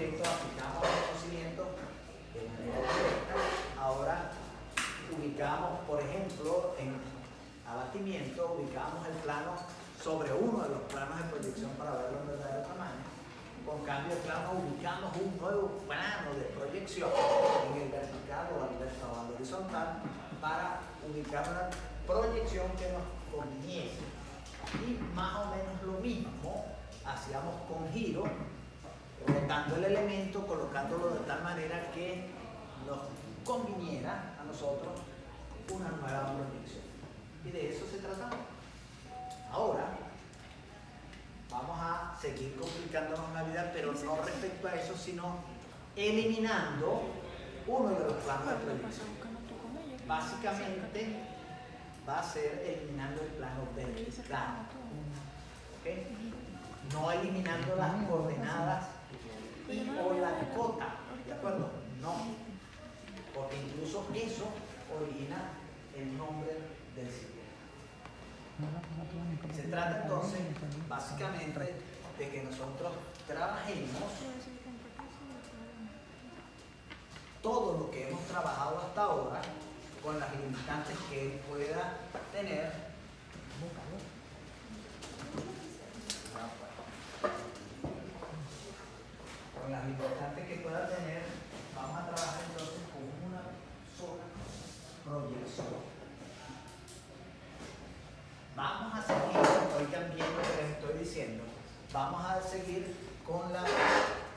proyectos aplicamos los conocimientos de manera directa. Ahora ubicamos, por ejemplo, en abatimiento, ubicamos el plano sobre uno de los planos de proyección para verlo en verdadero tamaño. Con cambio de plano ubicamos un nuevo plano de proyección en el vertical o al horizontal para ubicar una proyección que nos conviniese. Y más o menos lo mismo hacíamos con giro, rotando el elemento, colocándolo de tal manera que nos conviniera a nosotros una nueva proyección. Y de eso se trataba. Ahora vamos a seguir complicándonos la vida, pero no respecto a eso, sino eliminando uno de los planos de proyección. Básicamente va a ser eliminando el plano vertical. ¿Okay? No eliminando las coordenadas o la cota, ¿de acuerdo? No, porque incluso eso origina el nombre del sitio. Se trata entonces básicamente de que nosotros trabajemos todo lo que hemos trabajado hasta ahora con las limitantes que él pueda tener. Con las limitantes que pueda tener, vamos a trabajar entonces con una sola proyección. Vamos a seguir, oigan bien lo que les estoy diciendo, vamos a seguir con la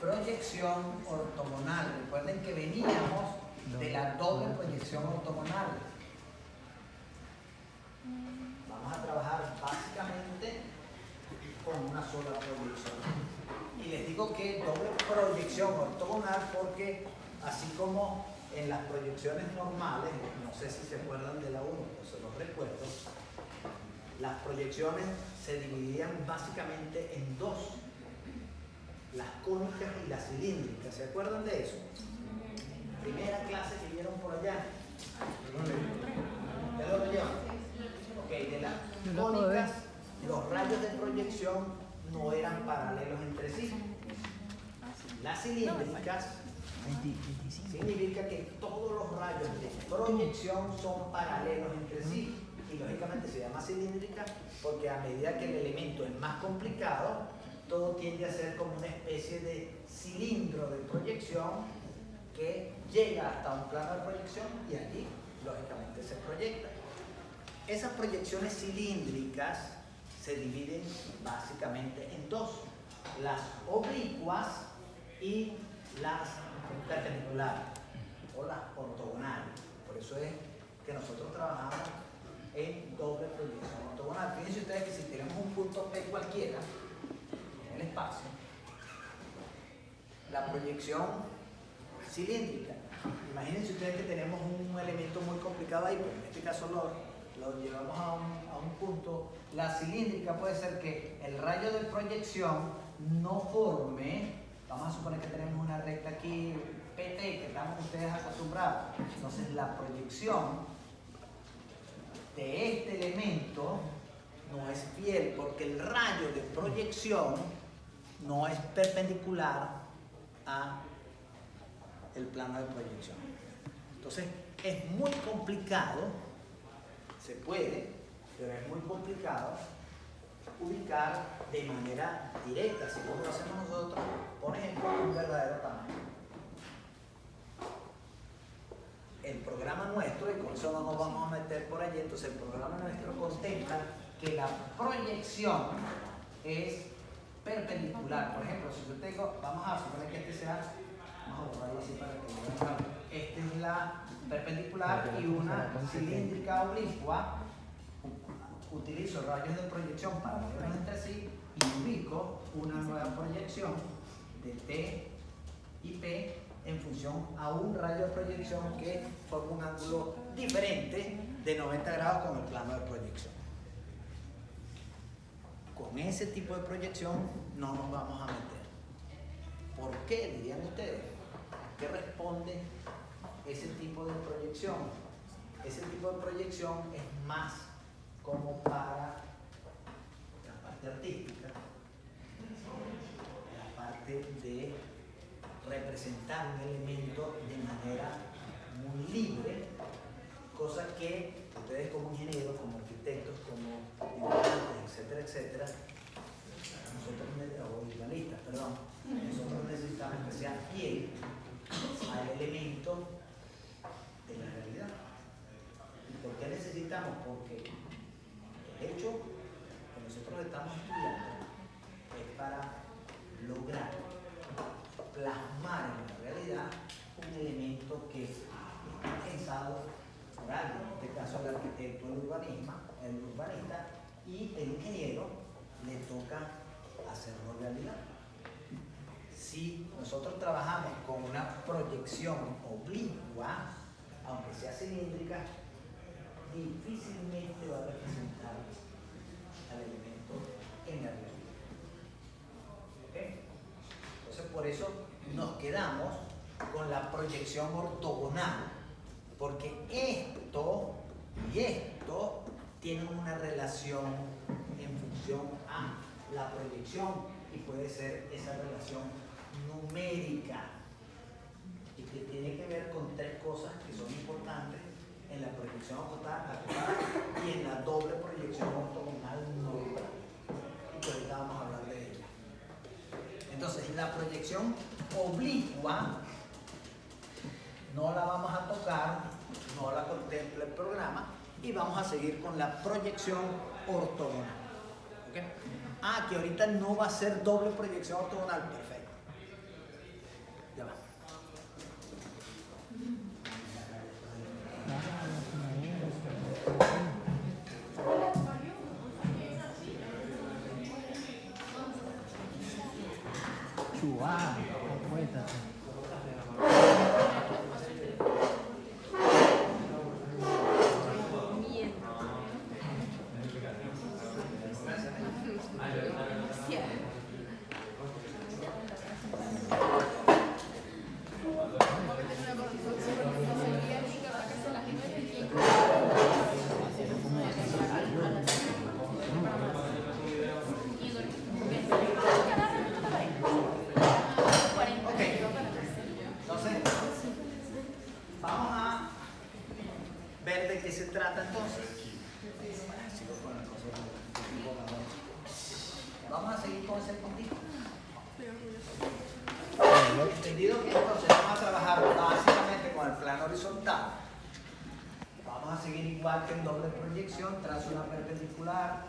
proyección ortogonal. Recuerden que veníamos de la doble proyección ortogonal. Vamos a trabajar básicamente con una sola proyección. Y les digo que doble proyección ortogonal porque así como en las proyecciones normales, no sé si se acuerdan de la 1, pero se los recuerdo, las proyecciones se dividían básicamente en dos, las cónicas y las cilíndricas. ¿Se acuerdan de eso? Primera clase que vieron por allá. ¿De lo leyó? Ok, de las cónicas, los rayos de proyección no eran paralelos entre sí. Las cilíndricas significa que todos los rayos de proyección son paralelos entre sí. Y lógicamente se llama cilíndrica porque a medida que el elemento es más complicado, todo tiende a ser como una especie de cilindro de proyección que llega hasta un plano de proyección y allí lógicamente se proyecta. Esas proyecciones cilíndricas se dividen básicamente en dos, las oblicuas y las perpendiculares o las ortogonales. Por eso es que nosotros trabajamos en doble proyección ortogonal. Fíjense ustedes que si tenemos un punto P cualquiera en el espacio, la proyección cilíndrica, imagínense ustedes que tenemos un elemento muy complicado ahí, pero en este caso lo llevamos a un punto. La cilíndrica puede ser que el rayo de proyección no forme, vamos a suponer que tenemos una recta aquí PT que estamos ustedes acostumbrados, entonces la proyección de este elemento no es fiel porque el rayo de proyección no es perpendicular a el plano de proyección. Entonces es muy complicado, se puede, pero es muy complicado ubicar de manera directa, así como lo hacemos nosotros, por ejemplo, un verdadero tamaño. El programa nuestro, y con eso no nos vamos a meter por allí, entonces el programa nuestro contempla que la proyección es perpendicular. Por ejemplo, si yo tengo, vamos a suponer que este sea, vamos a borrarlo así para que lo vean. Esta es la perpendicular y una cilíndrica oblicua. Utilizo rayos de proyección paralelos entre sí y ubico una nueva proyección de T y P en función a un rayo de proyección que forma un ángulo diferente de 90 grados con el plano de proyección. Con ese tipo de proyección no nos vamos a meter. ¿Por qué? Dirían ustedes. ¿A qué responde ese tipo de proyección? Ese tipo de proyección es más como para la parte artística, la parte de representar un elemento de manera muy libre, cosa que ustedes como ingenieros, como arquitectos, como dibujantes, etcétera, etcétera, o urbanistas, perdón, nosotros necesitamos que sea fiel al elemento de la realidad. ¿Y por qué necesitamos? Porque el hecho que nosotros estamos estudiando es para lograr plasmar en la realidad un elemento que está pensado por alguien, en este caso el arquitecto, el urbanista, y el ingeniero le toca hacerlo realidad. Si nosotros trabajamos con una proyección oblicua, aunque sea cilíndrica, difícilmente va a representar al elemento en la realidad. ¿Okay? Entonces, por eso nos quedamos con la proyección ortogonal, porque esto y esto tienen una relación en función a la proyección, y puede ser esa relación numérica, y que tiene que ver con tres cosas que son importantes en la proyección acotada y en la doble proyección ortogonal no igual, y que ahorita vamos a hablar de ella. Entonces, la proyección oblicua no la vamos a tocar, no la contempla el programa, y vamos a seguir con la proyección ortogonal. ¿Okay? Que ahorita no va a ser doble proyección ortogonal, perfecto. Ya va. Chua, acuérdate. Entendido que entonces vamos a trabajar básicamente con el plano horizontal. Vamos a seguir igual que en doble proyección, trazo una perpendicular,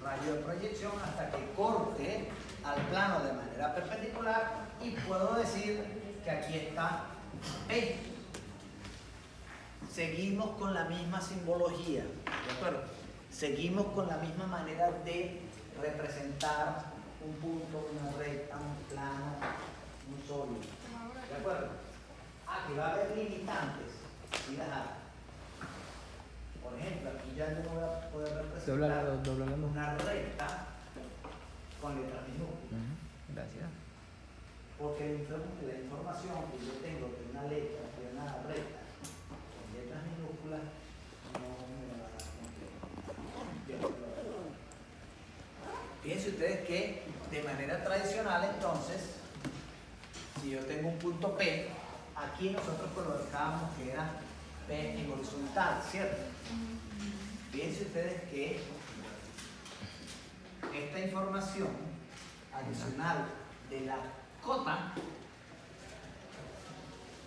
rayo de proyección hasta que corte al plano de manera perpendicular, y puedo decir que aquí está P. Seguimos con la misma simbología, ¿de acuerdo? Seguimos con la misma manera de representar un punto, una recta, un plano, un sólido. ¿De acuerdo? Que va a haber limitantes. ¿Sí las hay? Por ejemplo, aquí ya yo no voy a poder representar una recta con letras minúsculas. Gracias. Porque la información que yo tengo de una letra, de una recta con letras minúsculas, no me la van a dar completa. Fíjense ustedes que de manera tradicional, entonces, si yo tengo un punto P, aquí nosotros colocábamos que era P en horizontal, ¿cierto? Fíjense ustedes que esta información adicional de la cota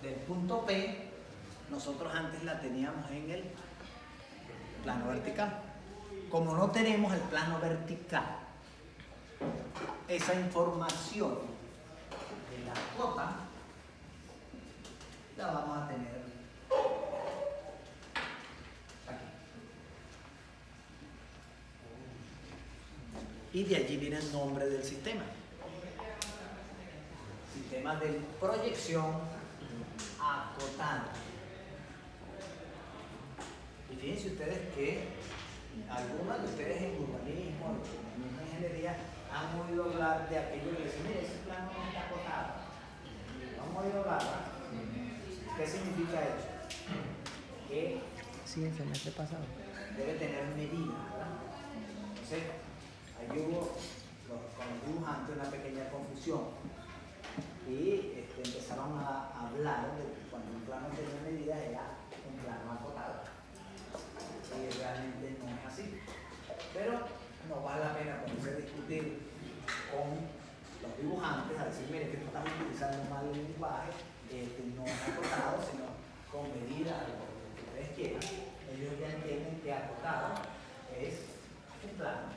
del punto P, nosotros antes la teníamos en el plano vertical. Como no tenemos el plano vertical, esa información de la cota la vamos a tener aquí. Y de allí viene el nombre del sistema. Sistema de proyección acotada. Y fíjense ustedes que algunos de ustedes en urbanismo, en ingeniería, han oído hablar de aquello que dicen, mire, ese plano no está acotado. ¿Han oído hablar? ¿Qué significa eso? Que Sí, el semestre pasado. debe tener medida, ¿verdad? Entonces, ahí hubo con los dibujantes una pequeña confusión. y empezaron a hablar de que cuando un plano tenía medidas era un plano acotado. Y realmente no es así. Pero no vale la pena ponerse a discutir con los dibujantes, a decir, mire, que tú estás utilizando mal el lenguaje, no es acotado, sino con medidas, lo que ustedes quieran. Ellos ya entienden que acotado es un plano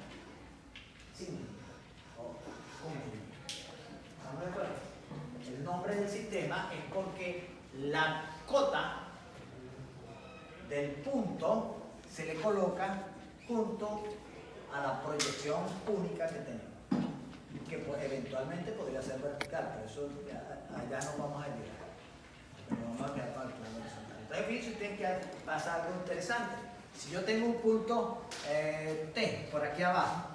sin medida o con medida. ¿Estamos de acuerdo? El nombre del sistema es porque la cota del punto se le coloca junto a la proyección única que tenemos, que pues, eventualmente podría ser vertical, pero eso allá no vamos a llegar. Pero vamos a quedar con el plano horizontal. Entonces, fíjense ustedes que pasa algo interesante. Si yo tengo un punto T por aquí abajo,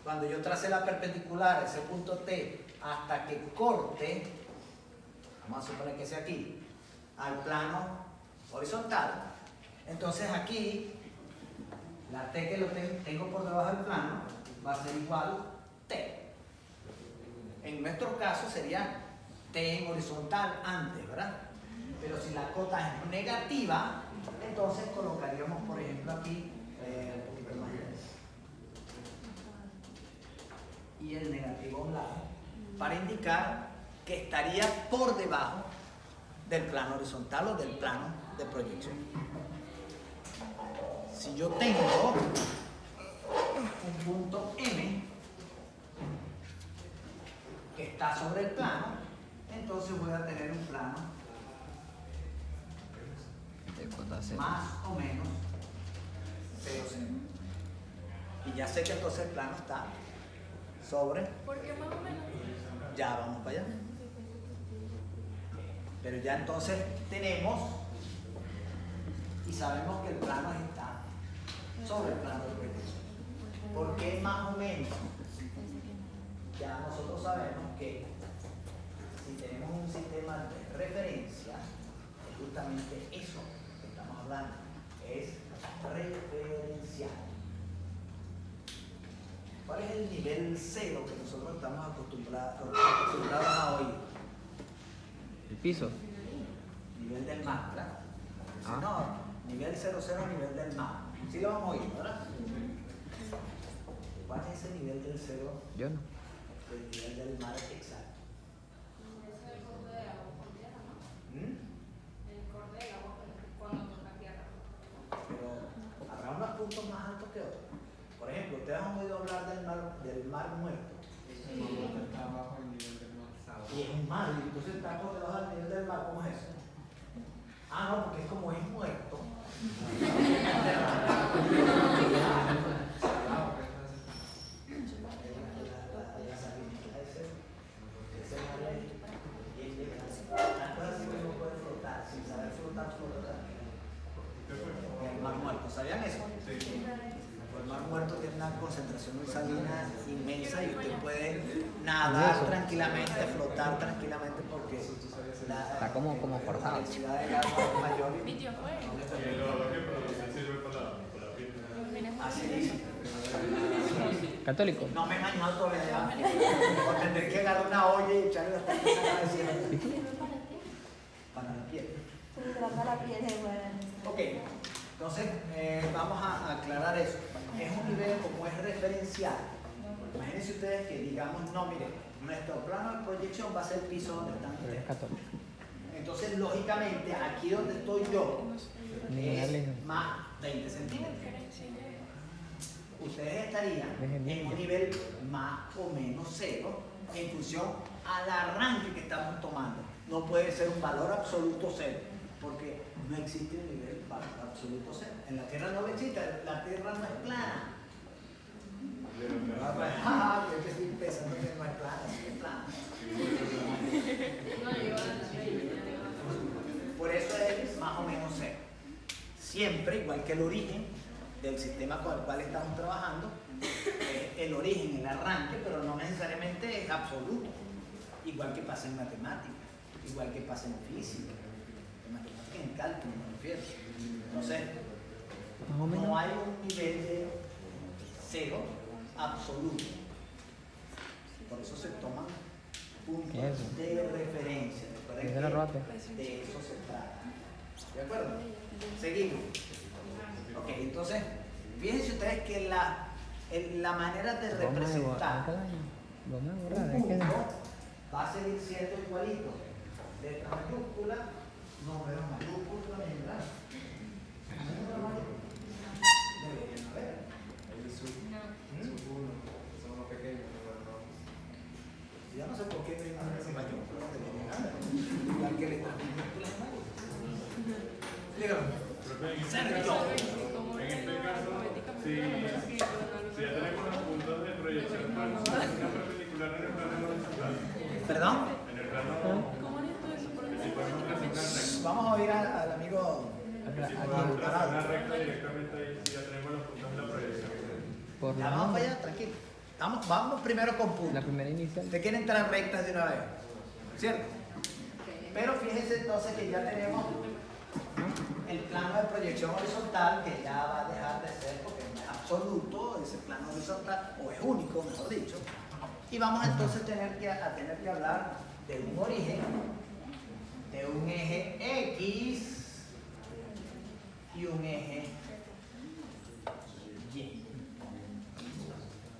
cuando yo trace la perpendicular, ese punto T, hasta que corte, vamos a suponer que sea aquí, al plano horizontal, entonces aquí, la T que lo tengo por debajo del plano, va a ser igual T. En nuestro caso sería T en horizontal antes, ¿verdad? Pero si la cota es negativa, entonces colocaríamos, por ejemplo, aquí, un poquito más y el negativo a un lado, para indicar que estaría por debajo del plano horizontal o del plano de proyección. Si yo tengo un punto M que está sobre el plano, entonces voy a tener un plano más o menos 0, 0. Y ya sé que entonces el plano está sobre. ¿Por qué más o menos? Ya vamos para allá. Pero ya entonces tenemos y sabemos que el plano está sobre el plano de proyección. ¿Por qué más o menos? Ya nosotros sabemos que si tenemos un sistema de referencia, es justamente eso que estamos hablando, es referencial. ¿Cuál es el nivel 0 que nosotros estamos acostumbrados a oír? El piso. Nivel del mar, ¿verdad? Si no, nivel 00, nivel del mar. Sí lo vamos a oír, ¿verdad? ¿Cuál es ese nivel del 0? Yo no. El nivel del mar exacto. El corte del agua cuando toca tierra. Pero habrá unos puntos más altos que otros. Por ejemplo, ustedes han oído hablar del mar muerto. Está abajo el nivel del mar. Y es un mar, y entonces está por debajo del nivel del mar. ¿Cómo es eso? Ah, no, porque es como es muerto. El mar muerto, ¿sabían eso? El mar muerto tiene una concentración de salina inmensa y usted puede nadar tranquilamente, flotar tranquilamente porque Está como la forzado. densidad del agua es mayor. Mi tío fue. Así dice. Católico. No me he bañado todavía. O tendré que agarrar una olla y echarle las tapas a la vecina. Para la piel. Ok, entonces vamos a aclarar eso. Es un nivel como es referencial. Imagínense ustedes que digamos, no, mire, nuestro plano de proyección va a ser el piso donde están Pero es ustedes. católico. Entonces, lógicamente, aquí donde estoy yo es más 20 centímetros. Ustedes estarían en un nivel más o menos 0 en función al arranque que estamos tomando. No puede ser un valor absoluto 0, porque no existe un nivel absoluto 0. En la Tierra no existe, la Tierra no es plana. Yo que estoy pensando que no es plana, sí es plana. No llegó a la ley. Por eso es más o menos 0. Siempre, igual que el origen del sistema con el cual estamos trabajando, el origen, el arranque, pero no necesariamente es absoluto. Igual que pasa en matemáticas, igual que pasa en física, en matemáticas, en cálculo, me refiero. Entonces, Más o menos. no hay un nivel de 0 absoluto. Por eso se toman puntos Eso. de referencia. Recuerden Ese lo robaste. que de eso se trata. ¿De acuerdo? Seguimos. Ok, entonces, fíjense ustedes que la manera de representar Vamos a un borrar, es que punto va a seguir siendo igualito. Letra mayúscula, número mayúscula, ¿verdad? Número mayúscula. Deberían haber. Ahí sub uno, son los pequeños, pero Yo no sé por qué no hay más mayúsculas, deberían haber. Igual que letras mayúsculas y mayúsculas. Dígame. Sergio. En este caso, si ya tenemos los puntos de proyección para una perpendicular en el plano horizontal, ¿Perdón? en el plano, ¿Cómo es todo eso? Por que si podemos trazar una recta, Vamos a oír al amigo. que si podemos trazar una recta directamente ahí, si ya tenemos los puntos de la proyección. por Ya la vamos para allá, tranquilo. Vamos primero con la puntos. primera inicial. Usted quiere entrar rectas de una vez, ¿cierto? Pero fíjense entonces que ya tenemos el plano de proyección horizontal, que ya va a dejar de ser, porque no es absoluto ese plano horizontal, o es único, mejor dicho. Y vamos entonces a tener que hablar de un origen, de un eje X y un eje Y.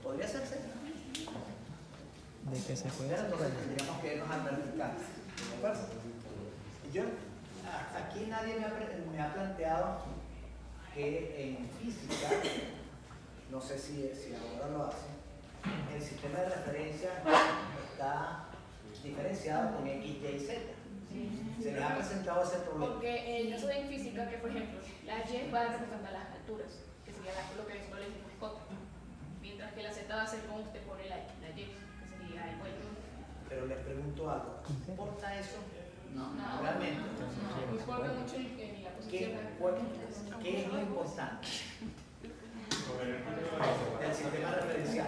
¿Podría ser Z? De que se puede Pero hacer. entonces tendríamos que irnos al vertical. ¿De acuerdo? Yo, aquí nadie me ha planteado que en física, no sé si ahora lo hace, el sistema de referencia está diferenciado con X, Y y Z. Se les ha presentado ese problema. Porque en caso de física, que por ejemplo, la Y va a representar las alturas, que sería lo que nosotros le decimos cota. Mientras que la Z va a ser como usted pone la Y, que sería el vuelo. Pero les pregunto algo, ¿importa eso? No, Realmente. no importa mucho en la posición. ¿Qué es lo importante Con el punto de del sistema referencial?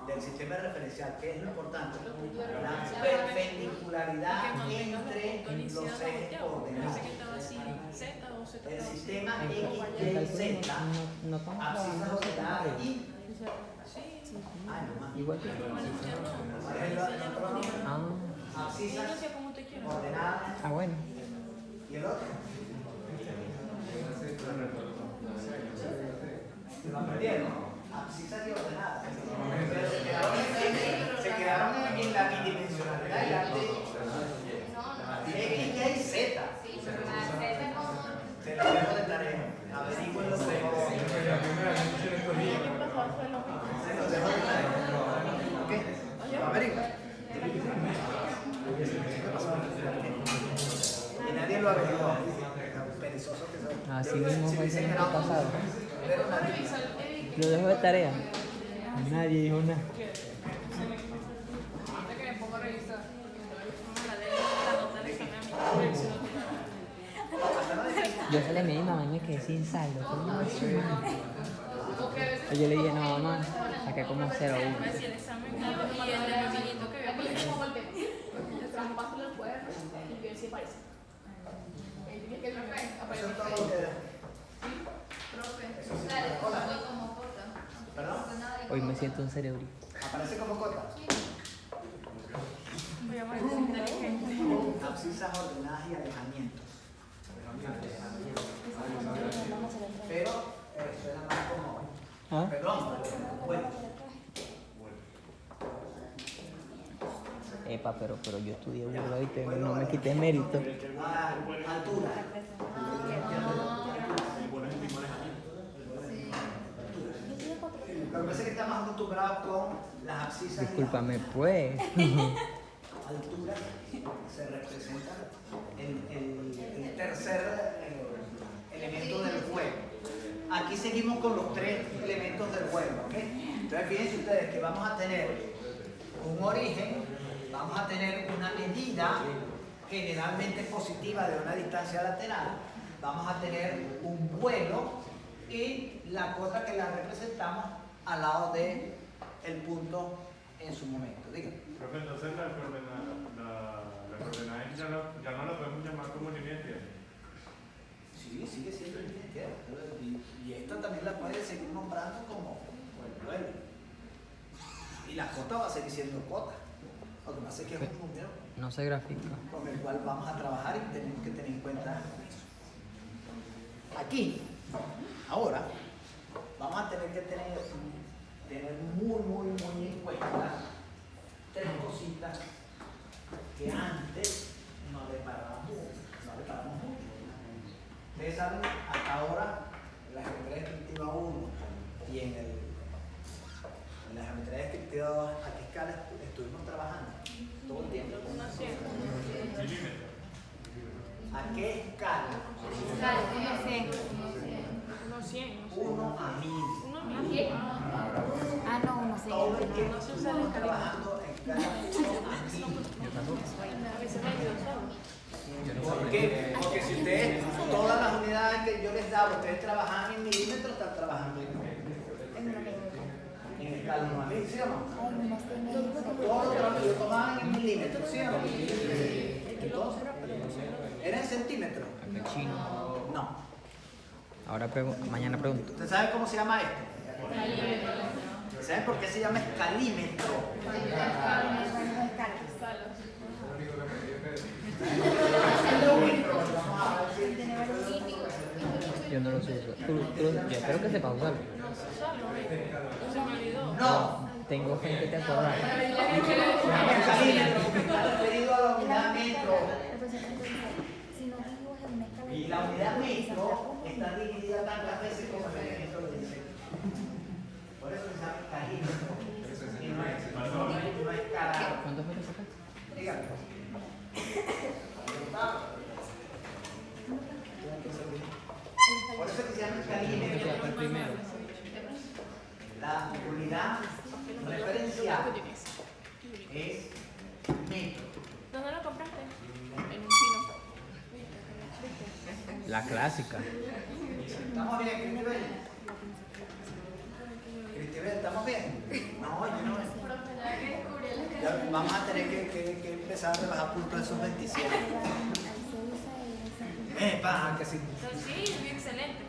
Del sistema referencial, ¿qué es lo importante? La perpendicularidad entre los ejes coordenados. Pensé que estaba así, Z o Z. El sistema En X, Y, cálculo Z, no estamos abscisas trabajando ordenadas secundario. y... Sí. Ay, no más. Igual que ¿Cuál es el otro nombre? Ah, Abscisas No sé cómo usted quiera. ordenadas bueno. y el otro. ¿Se lo aprendieron? Abscisas y ordenadas. Pero se quedaron en la bidimensionalidad y la X, Y, Z. Se lo dejo de tarea. Averigüenlo mejor. Se lo dejo de tarea. ¿Ok? Lo averigua. Y nadie lo averiguó. Tan perezoso que son. Así mismo fue el semestre pasado. Pero nadie. Lo dejo de tarea. Nadie dijo nada. Ahorita que me pongo a revisar, la nota del examen Yo se le medí mamá y me quedé sin saldo. ¿Cómo es su madre? porque a veces Yo le dije, no mamá, saqué como 0,1. si el examen y el de amiguito que veo. Aquí le pongo el tema. El traspaso del cuaderno y ver si aparece. Tiene que Eso es todo lo que. ¿Perdón? Hoy me siento un cerebrito. ¿Aparece como cota? voy a poner inteligente. Abscisas ordenadas y alejamientos. Pero suena más como. ¿Ah? Perdón, bueno. Epa, pero yo estudié burro y no me quité mérito. Altura. Lo que pasa es que estamos acostumbrados con las abscisas. Discúlpame, pues. Altura se representa el tercer elemento del juego. Aquí seguimos con los tres elementos del juego, ¿ok? Entonces fíjense ustedes que vamos a tener un origen, vamos a tener una medida generalmente positiva de una distancia lateral, vamos a tener un vuelo y la cota que la representamos al lado del punto en su momento. Díganme. Profe, entonces la coordenada X ya no la podemos llamar como línea entera. Sí, sigue siendo línea entera. Y esta también la puede seguir nombrando como vuelo. Y la cota va a seguir siendo cota. Lo que pasa es que es un número No se grafica. con el cual vamos a trabajar y tenemos que tener en cuenta eso. Aquí, ahora, vamos a tener que tener muy en cuenta tres cositas que antes no le parábamos mucho. Ustedes saben, hasta ahora, en la geometría descriptiva 1 y en la geometría descriptiva 2, ¿a qué escala estuvimos trabajando? Todo el tiempo. ¿A qué escala? 1 a 1000. Ah, no, no sé. Todo el tiempo estuvimos trabajando en escala 1 a 1000. ¿Por qué? Porque si ustedes, todas las unidades que yo les daba, ustedes trabajaban en milímetros, están trabajando en escala 1 a 1000, ¿sí o no? Todo lo que yo tomaba en milímetros, ¿sí o no? Entonces, ¿era en centímetros? Chino. No. Ahora mañana pregunto. ¿Usted sabe cómo se llama esto? ¿Saben por qué se llama escalímetro? Yo no lo sé usar. Yo espero que sepas usarlo. No. Tengo fe en que te acordas. Escalímetro está referido a la unidad metro. Y la unidad metro está dividida tantas veces como el elemento lo dice. Por eso se llama escalímetro. Y no es carado. ¿Cuánto fue que sacaste? Dígame. Por eso es que se llama escalímetro. El primero. La unidad referencial es metro. ¿Dónde lo compraste? En un chino. La clásica. ¿Estamos bien, Cristibel? Cristibel, ¿estamos bien? No, yo no. Ya vamos a tener que empezar a rebajar puntos de esos 27. Que sí. Sí, excelente.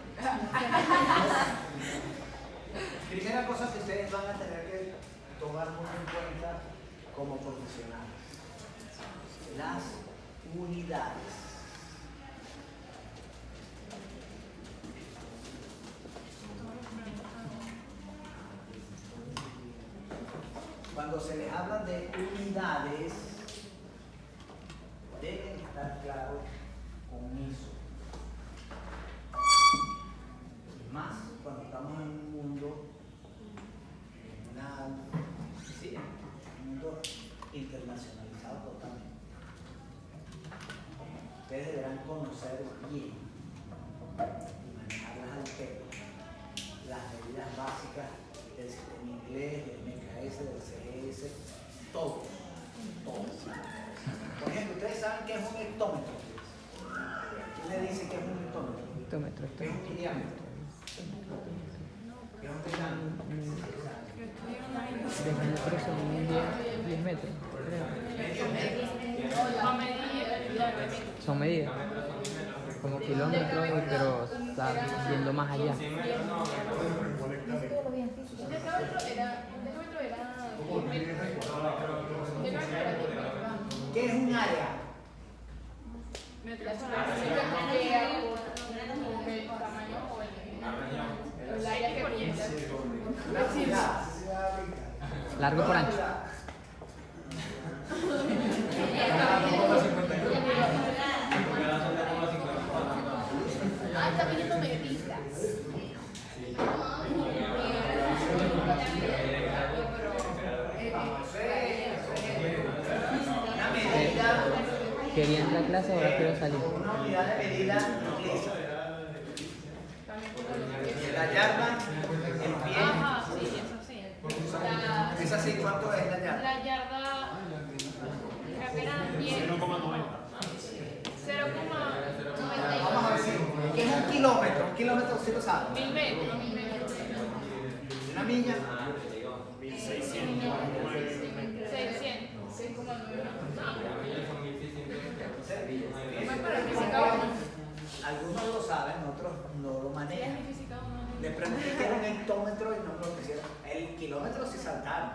Primera cosa que ustedes van a tener que tomar muy en cuenta como profesionales. Las unidades. Cuando se les habla de unidades, deben estar claros con eso. Más cuando estamos en un mundo, un mundo internacionalizado totalmente. Ustedes deberán conocer bien y manejarlas al pelo las medidas básicas del sistema inglés, del MKS, del CGS, todo. Por ejemplo, ustedes saben qué es un hectómetro. ¿Quién le dice que es un hectómetro? Hectómetro, ¿Qué es un diámetro? ¿Qué es un diámetro? 10 metros son 10 metros, creo. Son medidas. Como kilómetros, pero está yendo más allá. Un decámetro era 10 metros. ¿Qué es un área? La superficie que el tamaño o el área que proyecta. Una ciudad. Largo por ancho. Ah, está pidiendo medidas. Una medida. Quería entrar a clase, ahora quiero salir. Una unidad de medida inglesa. La yarda, el pie. Ajá, sí, eso sí. ¿Es así? ¿Cuánto es la yarda? La yarda, creo que era 10. 0,90. Vamos a ver si. ¿Qué es un kilómetro? Un kilómetro sí lo saben. 1000 metros. 1000 metros. Una milla. 600. 6,9. Algunos lo saben, otros no lo manejan. Le pregunté qué era un hectómetro y no me lo quisieron. El kilómetro sí saltaron.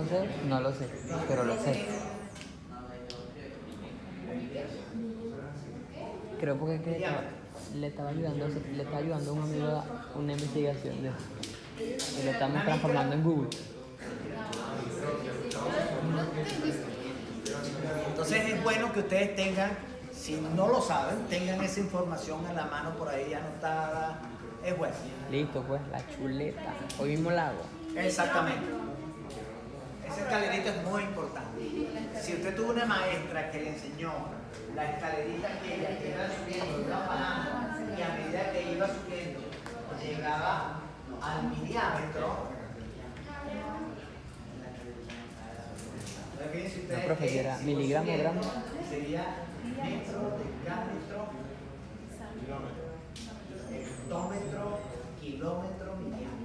sé, no lo sé, pero lo sé. Creo porque es que le estaba ayudando a un amigo a una investigación de y lo estamos transformando en Google. Entonces es bueno que ustedes tengan, si no lo saben, tengan esa información a la mano por ahí anotada. Es bueno. Listo, pues, la chuleta. Hoy mismo la hago. Exactamente. Esa escalerita es muy importante. Si usted tuvo una maestra que le enseñó la escalerita que ella iba subiendo, iba bajando, y a medida que iba subiendo, llegaba al miliámetro. Fíjense ustedes No, profe, que era si miligramo, subiendo, gramo. sería metro, decámetro, hectómetro, kilómetro, miliámetro.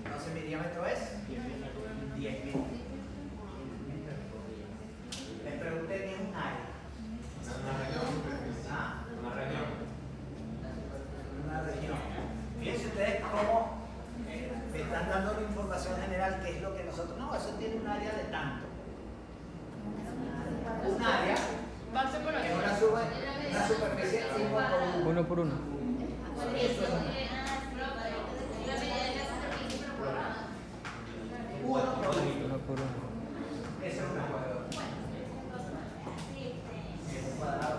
Entonces, miliámetro es 10.000. Les pregunté qué es un área. ¿Ah? Una región. Fíjense ustedes cómo me están dando la información general, que es lo que nosotros. No, eso tiene un área de tanto. Un área Base por es ahí. una superficie 1 por 1. Uno por uno. Uno por uno. Eso es un cuadrado. Es un cuadrado.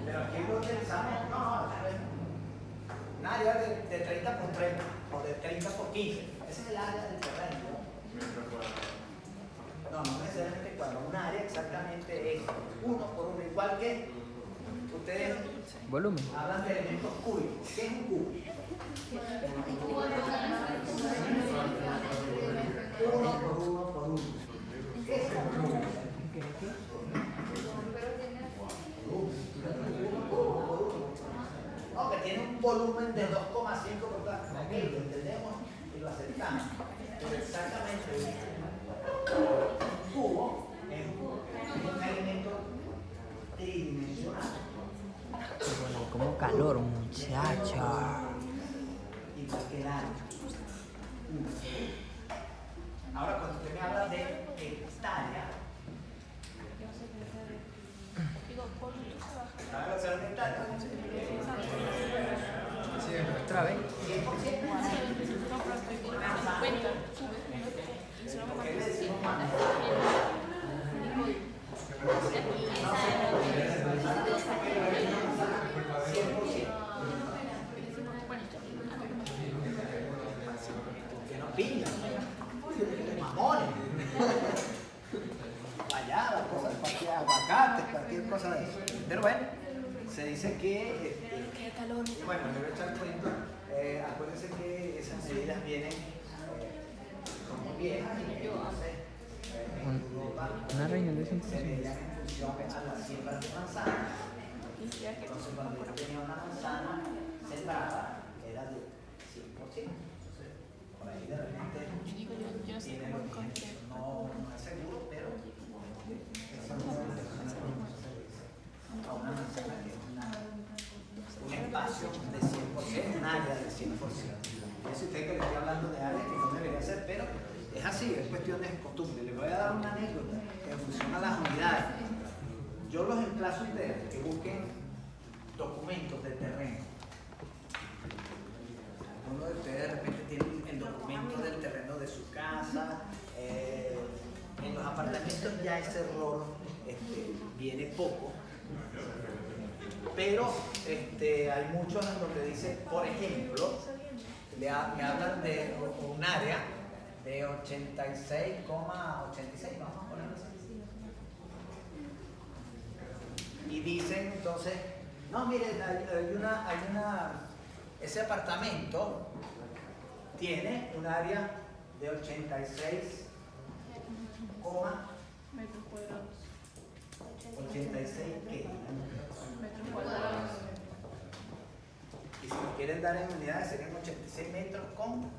Pero aquí lo utilizamos, no, un área de 30 por 30 o de 30 por 15. Ese es el área del terreno. No necesariamente cuadrado. Un área exactamente es 1 por 1, igual que ustedes Volumen. hablan de elementos cúbicos. ¿Qué es un cubo? 1 por 1 por 1. ¿Qué es un cubo? No, que tiene un volumen de 2,5 por cada. Ok, lo entendemos y lo aceptamos. Pero exactamente, un cubo es un elemento tridimensional. Bueno, como calor, muchacha. Igual que el área. Ahora, cuando usted me habla de hectárea, ¿sabe lo que es una hectárea? Otra vez. 100%. ¿Por qué le decimos más? Que no piña, mamones, guayaba, cosas, cualquier aguacate, cualquier cosa de eso. Pero bueno, se dice que, bueno, le voy a echar el cuento, acuérdense que esas medidas vienen como viejas y que entonces en Europa Una reunión de se 100%. medían en función a las siembras de manzana. Entonces cuando yo tenía una manzana sembrada era de 100%. Entonces por ahí de repente tiene los dígitos. No es seguro, pero esa es una manzana que es un espacio de 100%, un área de 100%. Es usted que le estoy hablando de áreas que no debería ser, pero es así, es cuestión de costumbre. Les voy a dar una anécdota que funciona a las unidades. Yo los emplazo a ustedes que busquen documentos de terreno. Uno de ustedes de repente tiene el documento del terreno de su casa. En los apartamentos ya ese error viene poco. Pero hay muchos en donde dice, por ejemplo, me hablan de un área de 86,86, vamos a ponerlo así. Y dicen entonces, no, miren, ese apartamento tiene un área de 86, Metros cuadrados. 86 ¿qué? Metros cuadrados. Y si lo quieren dar en unidades serían 86 metros con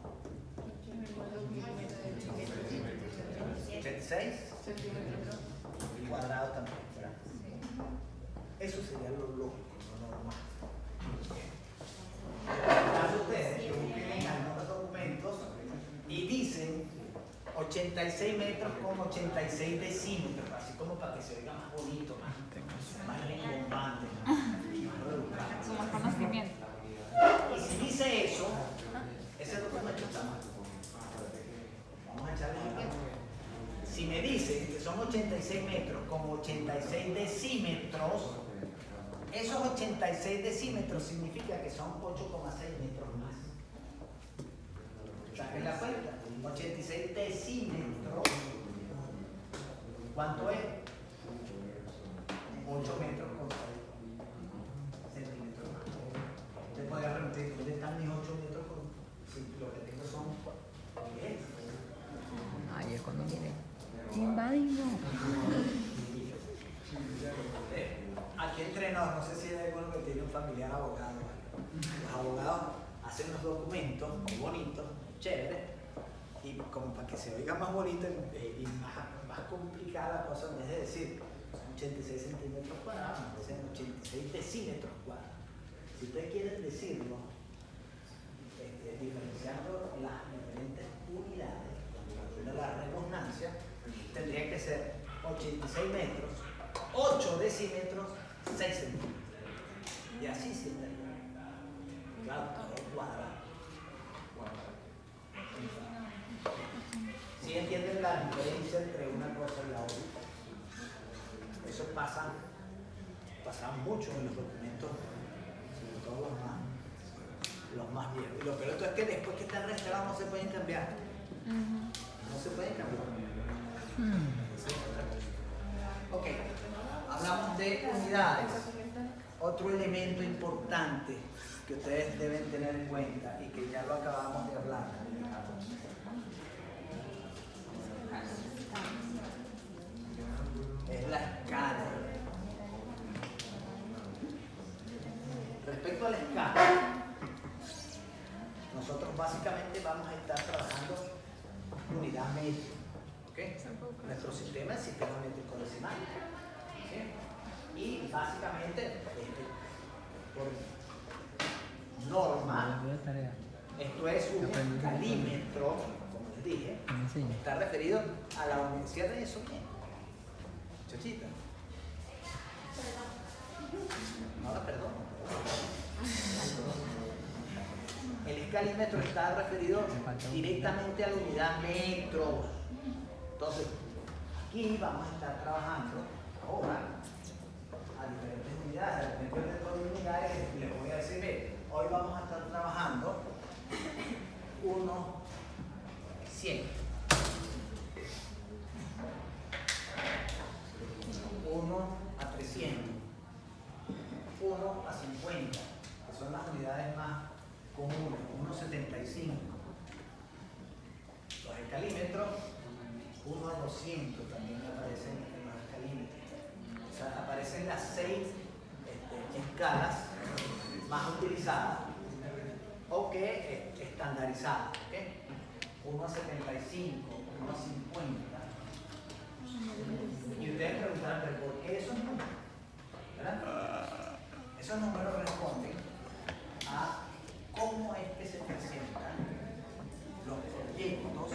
86 cuadrados también, ¿verdad? Eso sería lo lógico, lo normal. Caso ustedes que busquen en algunos documentos y dicen 86 metros con 86 decímetros, así como para que se oiga más bonito, más rimbombante, más reeducado. Como conocimiento. Y si dice eso, ese documento está mal. Vamos a echarle un ejemplo. Si me dice que son 86 metros con 86 decímetros, esos 86 decímetros significa que son 8,6 metros más. Saquen la cuenta. 86 decímetros. ¿Cuánto es? 8 metros con 6 centímetros más. Usted podría preguntar, ¿dónde están mis 8 metros con? Si lo que tengo son 10. Ahí es cuando miré. Aquí entre nos, no sé si hay alguno que tiene un familiar abogado. Los abogados hacen unos documentos muy bonitos, chéveres, y como para que se oiga más bonito y más complicada la cosa, en vez de decir 86 centímetros cuadrados, dicen 86 decímetros cuadrados. Si ustedes quieren decirlo, diferenciando las diferentes unidades, de la redundancia, tendría que ser 86 metros, 8 decímetros, 6 centímetros. Y así se entiende. Claro, todo cuadrado. ¿Sí entienden la diferencia entre una cosa y la otra? Eso pasa mucho en los documentos, sobre todo los más viejos. Y lo peor de todo es que después que están registrados no se pueden cambiar. No se pueden cambiar. Ok, hablamos de unidades. Otro elemento importante que ustedes deben tener en cuenta y que ya lo acabamos de hablar. Es la escala. Respecto a la escala, nosotros básicamente vamos a estar trabajando unidad métrica. ¿Okay? Nuestro sistema es sistema métrico decimal. ¿Sí? Y básicamente, por norma, esto es un calímetro, como les dije, está referido a la unidad. ¿Cierren eso bien? Chochita. No la perdono. El escalímetro está referido directamente a la unidad metros. Entonces, aquí vamos a estar trabajando ahora a diferentes unidades. Dentro de todas las unidades les voy a decir, hoy vamos a estar trabajando 1, 100. 1 a 300. 1 a 50, que son las unidades más comunes. 1,75. Los escalímetros, 1 a 200 también aparecen en los escalímetros. O sea, aparecen las 6 escalas más utilizadas o que estandarizadas. ¿Okay? 1 a 75, 1 a 50. Y ustedes preguntarán, ¿pero por qué esos números? ¿Verdad? Esos números responden a cómo es que se presentan los proyectos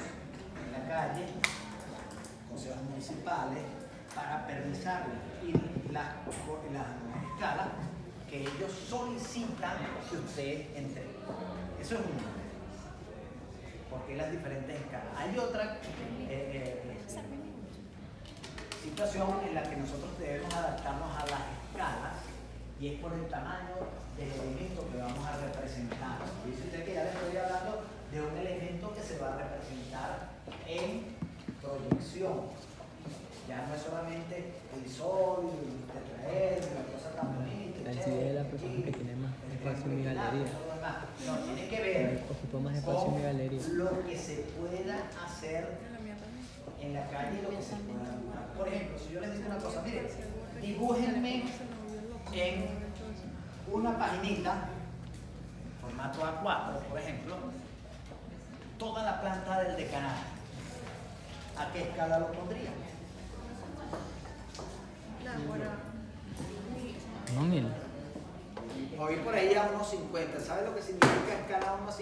en la calle, consejos municipales, para permisarles y las escalas que ellos solicitan que usted entregue. Eso es uno. Porque las diferentes escalas. Hay otra situación en la que nosotros debemos adaptarnos a las escalas y es por el tamaño del elemento que vamos a representar. Dice usted que ya le estoy hablando de un elemento que se va a representar en proyección. Ya no es solamente el sol, el tetraedro, la cosa tan bonita. La CD de la persona que tiene más espacio en mi galería. No, tiene que ver Ocupa más espacio en mi galería. con lo que se pueda hacer en la calle y lo que se pueda dibujar. Por ejemplo, si yo les digo una cosa, miren, dibújenme en una paginita, formato A4, por ejemplo, toda la planta del decanato. ¿A qué escala lo pondrían? No, 1000. Voy por ahí a 1.50. ¿Sabe lo que significa escala 1.50?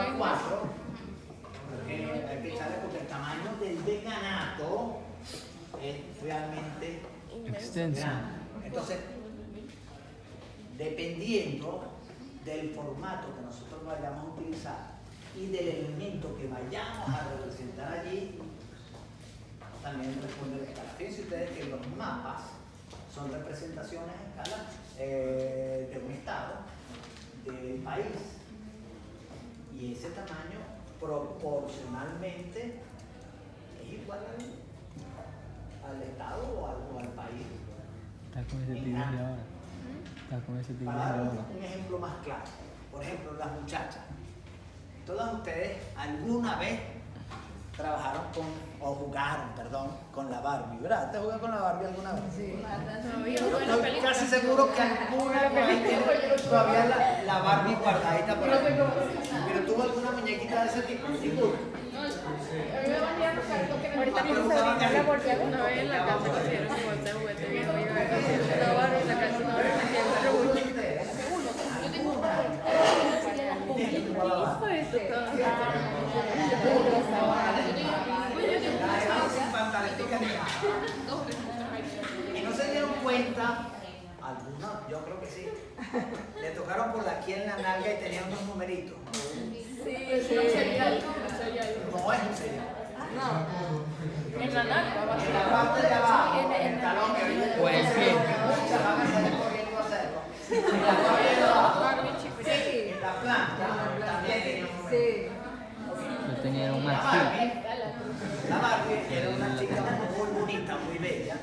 lleva 4, hay que echarle porque el tamaño del decanato es realmente Extenso. grande. Entonces, dependiendo del formato que nosotros vayamos a utilizar y del elemento que vayamos a representar allí, también responde la escala. Fíjense ustedes que los mapas son representaciones a escala de un estado, del país, y ese tamaño proporcionalmente es igual al estado o al país. Está con ese tigre de ahora. Está con ese tigre de Para dar ahora. un ejemplo más claro, por ejemplo, las muchachas. Todas ustedes alguna vez trabajaron con la Barbie, ¿verdad? ¿Te jugaron con la Barbie alguna vez? Sí. Estoy casi seguro que alguna vez tiene todavía la Barbie guardadita por ahí. Pero tuvo alguna muñequita de ese tipo. ¿Ninguno? Ahorita vamos a brincar la bordea una vez en la casa que se dieron como este juguete viejo y la barra en la casa no Y no se dieron cuenta, algunos, yo creo que sí, le tocaron por aquí en la nalga y tenían unos numeritos. No No es un serial. En la nalga, En la parte de abajo, en el talón que viene. Pues sí. Muchas van a salir corriendo a hacerlo. En la parte de abajo, en la planta, también tenía un numero. Yo tenía un La marfil. Barbie era una chica muy bonita, muy bella.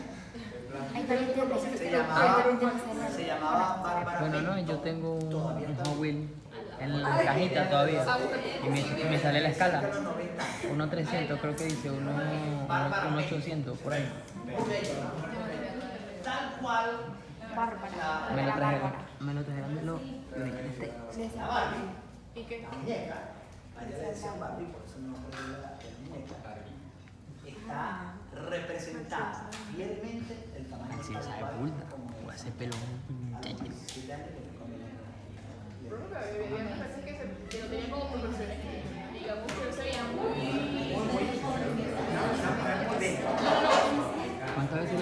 Se llamaba Bárbara. Bueno, no, yo Pinto. tengo un Todavía está Hot Wheel en la cajita todavía. Y me sale la escala. de los 90 años. 1.300, creo que dice, 1.800, por ahí. Muy bella. Tal cual Me lo trajeron de los United States. la Barbie, ¿Y qué? la muñeca, allá le decían Barbie, por eso no recuerdo la muñeca, está representada fielmente el tamaño Así tal se cual bulda. como O ese pelón, muchacho. 17 años que me conviene. Había personas que no tenían como proporciones, digamos que no se veían muy... ¿Cuántas veces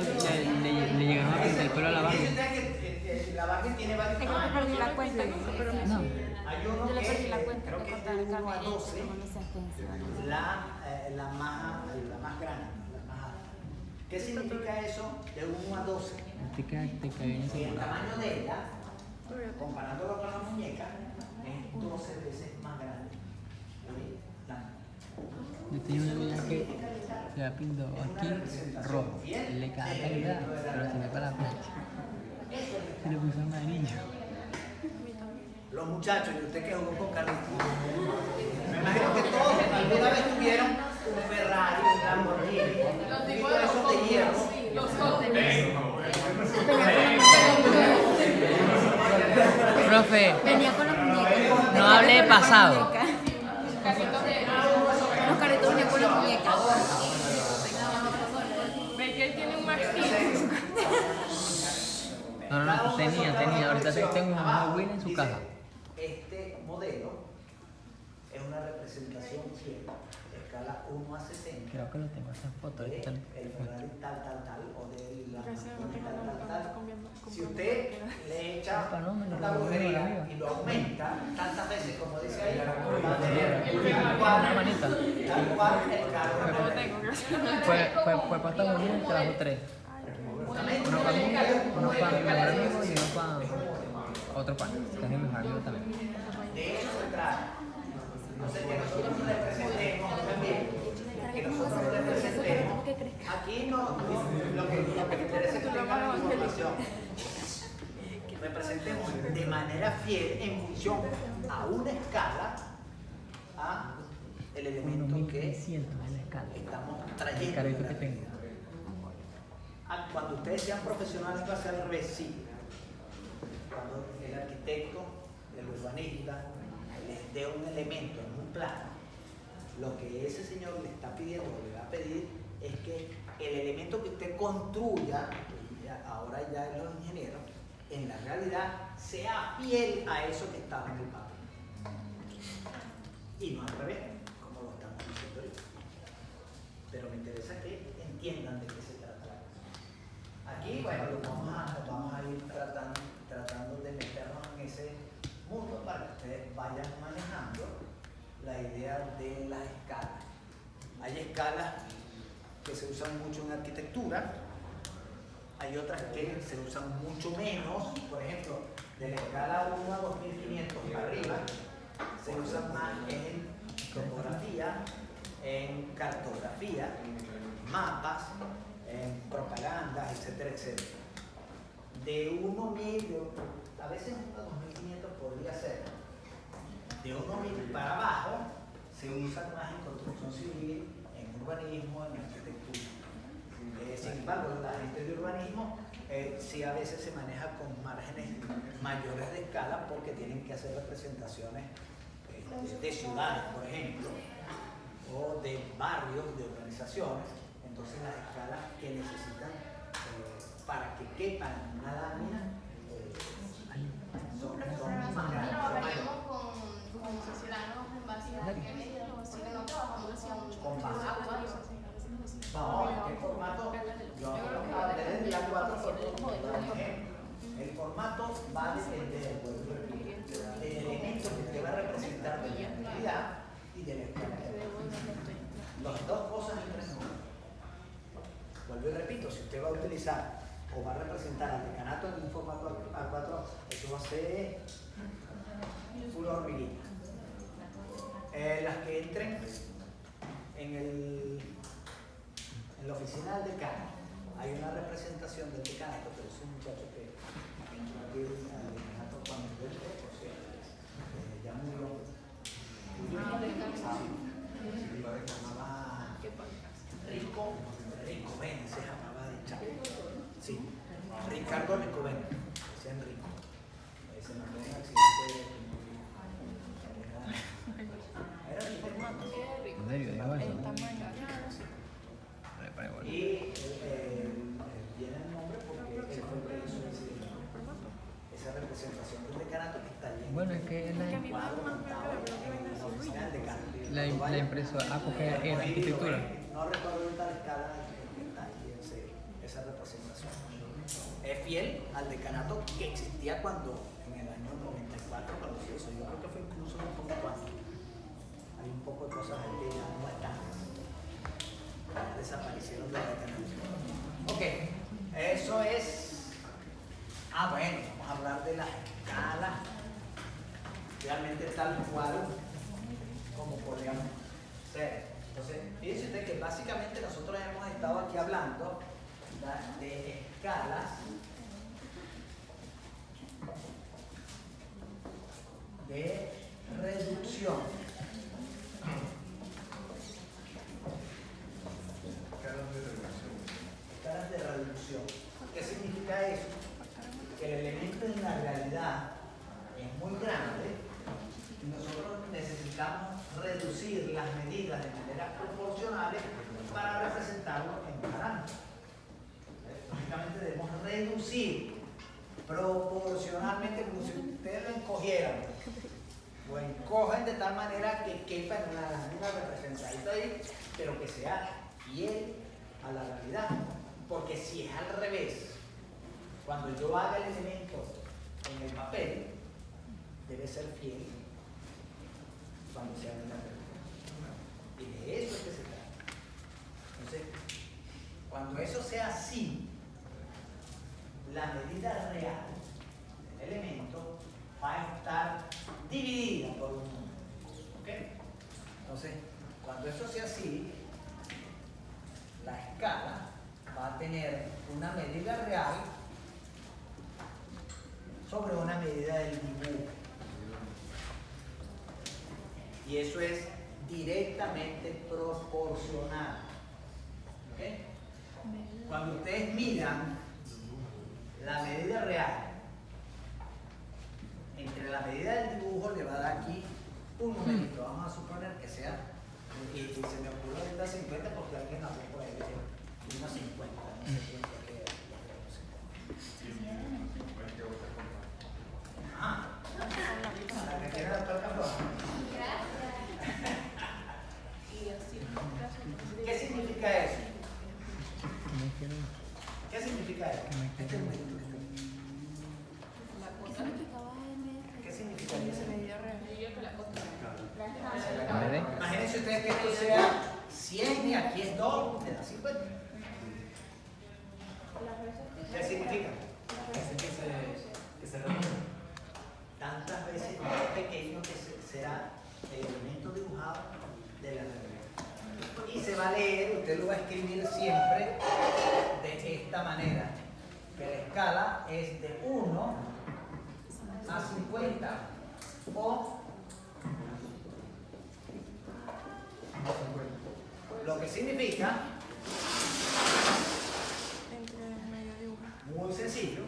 le llegaron a pintar el pelo a la Barbie? Fíjense que la Barbie tiene varios tamaños. perdí la cuenta, No. Hay uno yo le perdí la que cuenta creo de que es contar de el 1 a cabello, 12, con esas pensiones. la más grande, la más alta. ¿Qué significa eso de 1 a 12? Te cayó en ese Que el pelo. tamaño de ella, comparándolo con la muñeca, es 12 veces más grande. Yo tenía una amiga que se la pintó aquí rojo. Y le quedaba calidad, pero se me para la plancha. Se le puso amarillo. Los muchachos, y usted que jugó con Carlitos, me imagino que todos alguna vez tuvieron un Ferrari, un Lamborghini, y todo eso de hierro. Profe, Venía con los muñecos. no hable de pasado. Los carritos venían con las muñecas. Ve que él tiene un marfil. No, tenía. Ahorita tengo un Hot Wheel en su caja. Este modelo es una representación fiel, escala 1 a 60. Creo que lo tengo esa foto. De Ahorita el Ferrari tal, o de la Lamborghini tal. Si usted le echa una brujería y lo aumenta tantas veces como dice ahí, va a tener tal cual el carro. Fue para Estados Unidos y trajo 3. Uno para mí, uno para mi mejor amigo y uno para otro pana, que es mi mejor amigo también. De eso se trata. No sé, que nosotros nos representemos también. Que nosotros nos representemos. Aquí no, lo que me interesa es que tengan la información. Representemos de manera fiel en función a una escala a el elemento que 1.300 en la escala. estamos El trayendo. carrito que tengo. Cuando ustedes sean profesionales va a ser al revés, sí. Cuando el arquitecto, el urbanista, les dé un elemento en un plano, lo que ese señor le está pidiendo o le va a pedir es que el elemento que usted construya, y ahora ya los ingenieros, en la realidad sea fiel a eso que estaba en el papel. y no al revés, como lo estamos diciendo ahorita. Pero me interesa que entiendan de qué se trata. Aquí, bueno, vamos a ir tratando de meternos en ese mundo para que ustedes vayan manejando la idea de las escalas. Hay escalas que se usan mucho en arquitectura, hay otras que se usan mucho menos. Por ejemplo, de la escala 1 a 2500 para arriba se usan más en topografía, en cartografía, mapas, en propagandas, etcétera, etcétera. De 1.000, a veces 1 a 2500 podría ser. De 1.000 para abajo se usan más en construcción civil, en urbanismo, en arquitectura. Sin embargo, la gente de urbanismo sí a veces se maneja con márgenes mayores de escala porque tienen que hacer representaciones de ciudades, por ejemplo, o de barrios, de urbanizaciones. Entonces las escalas que necesitan para que quepan en una lámina son más grandes. Trabajaríamos con planos en base a qué medida, no trabajamos con aguas. No, ¿en qué formato? Yo hablé del día 4 el formato va a depender del elemento que te va a representar de la unidad y de la escala. Las dos cosas entran en uno. Vuelvo y repito, si usted va a utilizar o va a representar al decanato en un formato A4, eso va a ser pura hormiguita. Las que entren en la oficina del decano hay una representación del decanato, pero es un muchacho que entró aquí al decanato cuando yo entré, por cierto, ya murió. Se llamaba Rico Ben, se llamaba de Chávez. Sí, Ricardo Rico Ben, ese es Enrico. Se mató en un accidente. Era arquitecto. ¿En serio? Digo eso. Y viene el nombre porque él fue el que hizo esa representación del decanato que está allí. Bueno, es que el cuadro montado en la oficina del decanato. la impresora, porque era arquitectura. No recuerdo ahorita la escala que está ahí esa representación. Es fiel al decanato que existía cuando, en el año 94, cuando se hizo. Yo creo que fue incluso un poco antes. Hay un poco de cosas ahí que ya no están. Desaparecieron de la decanato. Ok, eso es. Bueno, vamos a hablar de las escalas. Realmente tal cual como podríamos ser. Entonces, fíjense usted que básicamente nosotros hemos estado aquí hablando de escalas de reducción. Escalas de reducción. ¿Qué significa eso? Que el elemento en la realidad es muy grande y nosotros necesitamos reducir las medidas de manera proporcionales para representarlo en parámetros. Lógicamente debemos reducir proporcionalmente, como si ustedes lo encogieran. Lo encogen de tal manera que quepa en una lámina representadita ahí, pero que sea fiel a la realidad. Porque si es al revés, cuando yo haga el elemento en el papel, debe ser fiel cuando se haga en la realidad. Y de eso es que se trata. Entonces, cuando eso sea así, la medida real del elemento va a estar dividida por un número. ¿Ok? Entonces, cuando eso sea así, la escala va a tener una medida real sobre una medida del dibujo. Y eso es directamente proporcional. ¿Ok? Cuando ustedes midan la medida real entre la medida del dibujo, le va a dar aquí un numerito. Vamos a suponer que sea, y se me ocurre ahorita 50 porque alguien habló por ahí, unos 50, no sé cuánto queda. La que tiene la torta floja. pequeño que será el elemento dibujado de la realidad. Y se va a leer, usted lo va a escribir siempre de esta manera, que la escala es de 1 a 50 o lo que significa, muy sencillo,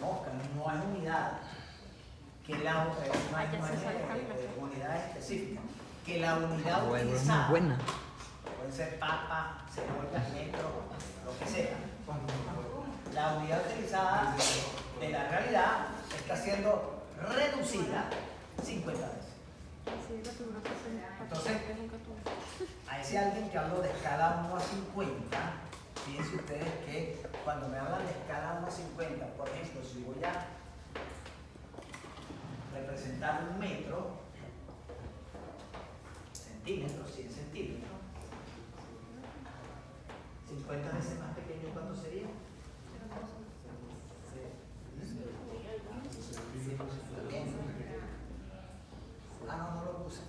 no hay unidad, que no hay unidad específica, que la unidad utilizada buena. puede ser papa, cebolla, metro, lo que sea. La unidad utilizada de la realidad está siendo reducida 50 veces. Entonces, a ese alguien que habló de escala 1 a 50, fíjense ustedes que cuando me hablan de escala 1 a 50, por ejemplo, si voy a representar un metro, centímetros, 100 centímetros, 50 veces más pequeño, ¿cuánto sería? Ah, no lo puse.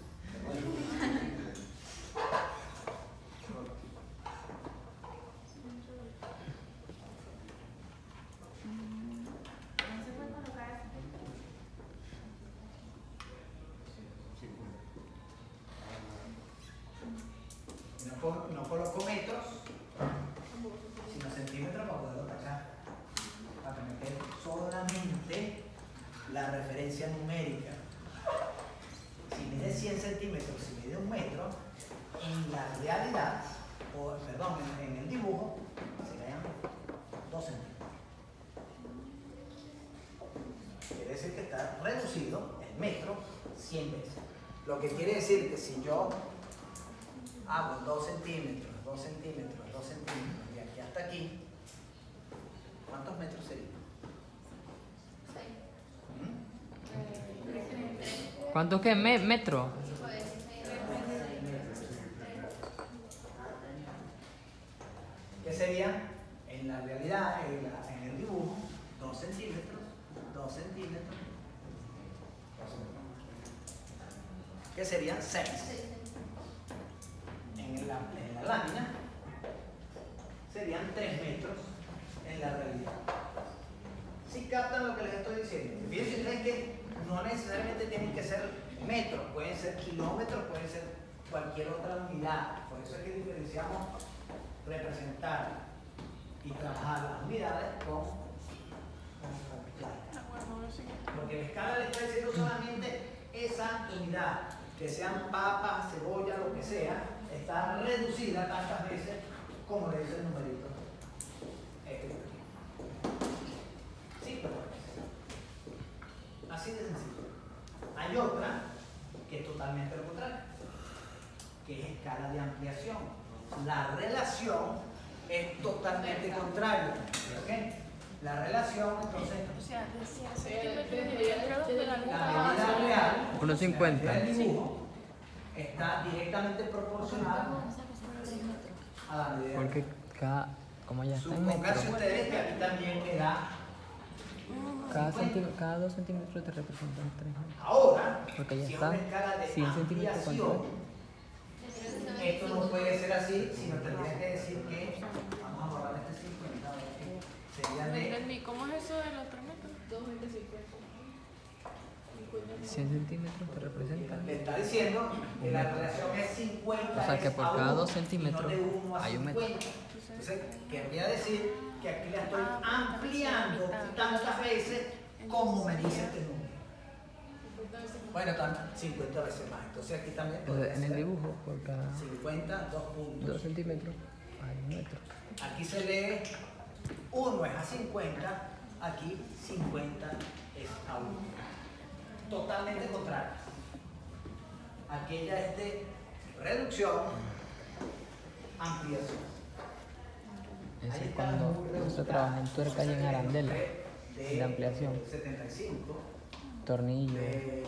No coloco metros, sino centímetros para poderlo tachar. Para que me quede solamente la referencia numérica. Si mide 100 centímetros, si mide 1 metro, en la realidad, en el dibujo, serían 2 centímetros. Quiere decir que está reducido el metro 100 veces. Lo que quiere decir que si yo hago 2 centímetros, 2 centímetros, 2 centímetros, de aquí hasta aquí, ¿cuántos metros serían? ¿Cuánto qué? ¿Metro? ¿Qué sería? En la realidad, en el dibujo, 2 centímetros, 2 centímetros, 2 centímetros. ¿Qué serían? 6. En la lámina serían 3 metros en la realidad. Si captan lo que les estoy diciendo, fíjense ustedes que no necesariamente tienen que ser metros, pueden ser kilómetros, pueden ser cualquier otra unidad. Por eso es que diferenciamos representar y trabajar las unidades con la escala. Porque la escala le está diciendo solamente esa unidad, que sean papas, cebolla, lo que sea, está reducida tantas veces como le dice el numerito. Sí, pero así de sencillo. Hay otra que es totalmente lo contrario, que es escala de ampliación. La relación es totalmente contraria. ¿Okay? La relación, entonces, la medida real, 1.50. el dibujo, está directamente proporcional a la medida. Porque como ya está en Supónganse metro, ustedes que aquí también queda cada 2 centímetros te representan 3 metros. ahora, Porque ya si es está una escala de 100 centímetros ampliación, contra esto no puede ser así, sino tendría que decir que, vamos a borrar este 50, sería No de entendí, ¿cómo es eso de los 3 metros? 100 centímetros te representan. le está diciendo que la relación es 50. O sea que por es a cada 1, 2 centímetros y no de 1 a hay un metro. 50. Entonces, querría decir que aquí la estoy ampliando tantas veces como me dice este número. Bueno, 50 veces más. Entonces aquí también podría En el ser dibujo, por cada 50, 2 puntos. 2 centímetros hay un metro. Aquí se lee 1 es a 50, aquí 50 es a 1. Totalmente contrario. Aquella es de reducción, ampliación. Eso es cuando se trabaja en tuerca y en arandela, de ampliación. 75, Tornillo. de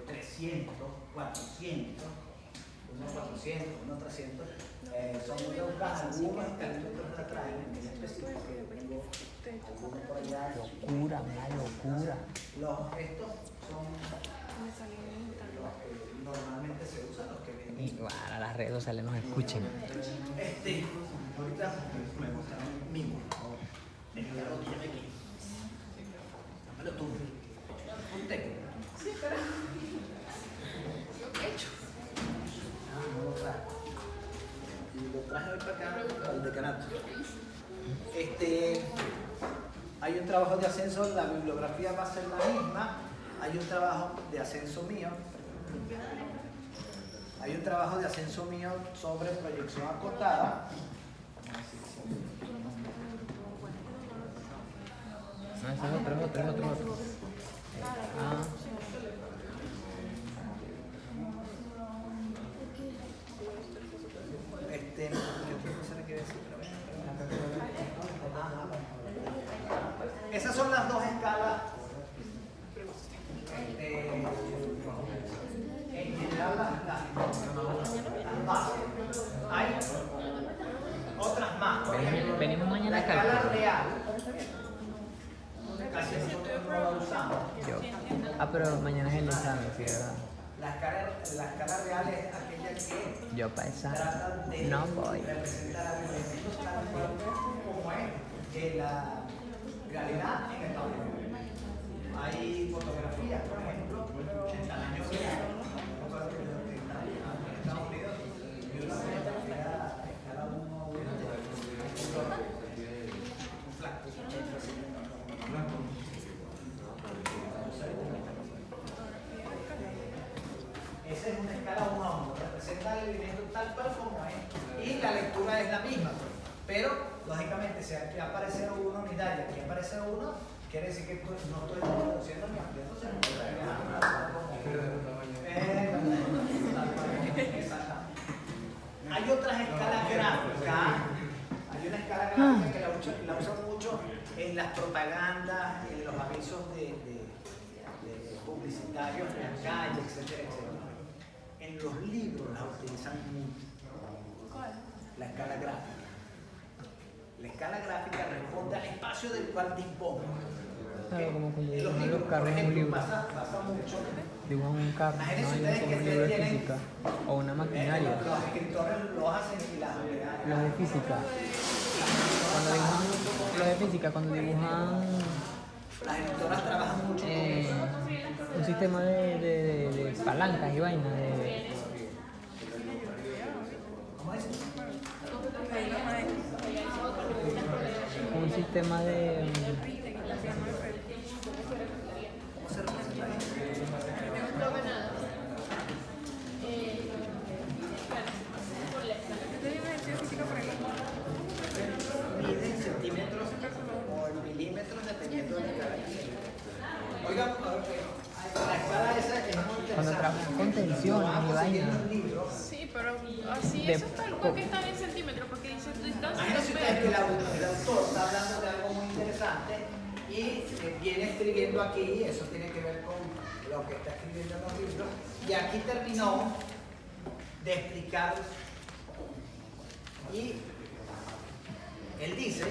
300, 400, uno 400, uno 300. Son muy rebuscadas, algunos estatutos la traen, en específico que tengo algunos por allá. Locura, una locura. Estos son los que normalmente se usan, los que venden. Y bueno, las redes sociales nos escuchen. Ahorita me mostraron mismo. Déjame lo tiene aquí. Dámelo tú. Ponte. Sí, pero. Lo que he hecho. No lo traje. Y lo traje hoy para acá, al decanato. Hay un trabajo de ascenso, la bibliografía va a ser la misma. Hay un trabajo de ascenso mío. Hay un trabajo de ascenso mío sobre proyección acotada. No, ese es otro. Ah. ¿Qué otra cosa le quiero decir? Esas son las dos escalas. En general las bases. Hay otras más. Por ejemplo, Venimos mañana la a escala cálculo. real. Casi nosotros no la usamos. Yo. Ah, pero mañana es el examen, sí, ¿verdad? La escala real es aquella que Yo para esa trata de no voy. representar a los elementos tal cual como es la realidad en Estados Unidos. Hay fotografías, por ejemplo, en tamaño real. En Estados Unidos, y una fotografía a escala 1 un flaco. Esa es una escala 1 a 1, representa el elemento tal cual como es. Y la lectura es la misma, pero lógicamente si aquí aparece una unidad y aquí aparece uno, quiere decir que no estoy reduciendo ni ampliando, sino que estoy dejando exactamente. Hay otras escalas gráficas. Hay una escala gráfica que la usan mucho en las propagandas, en los avisos de publicitarios en la calle, etcétera, etcétera. En los libros la utilizan mucho. La escala gráfica. La escala gráfica responde al espacio del cual dispongo. Claro, como cuando En los dibujan libros, los por carros en un ejemplo, libro. pasa mucho. Dibujan un carro, no Imagínense hay ustedes como que un libro de tienen- física o una maquinaria. Los escritores lo hacen y Los de física. Los de física, cuando dibujan las escritoras trabajan mucho con eso. un sistema de palancas y vainas. ¿Cómo es? Un sistema de. ¿Cómo se representa eso? Mide en centímetros o en milímetros dependiendo de cada Oigan, la escala esa es muy interesante. Cuando trabajan con tensiones y Vamos a seguir vainas. los libros. Sí, pero así De eso es tal cual que están en centímetros, porque dice distancia Imagínense en ustedes que el metros. autor está hablando de algo muy interesante y viene escribiendo aquí, eso tiene que ver con lo que está escribiendo en los libros, y aquí terminó de explicar y él dice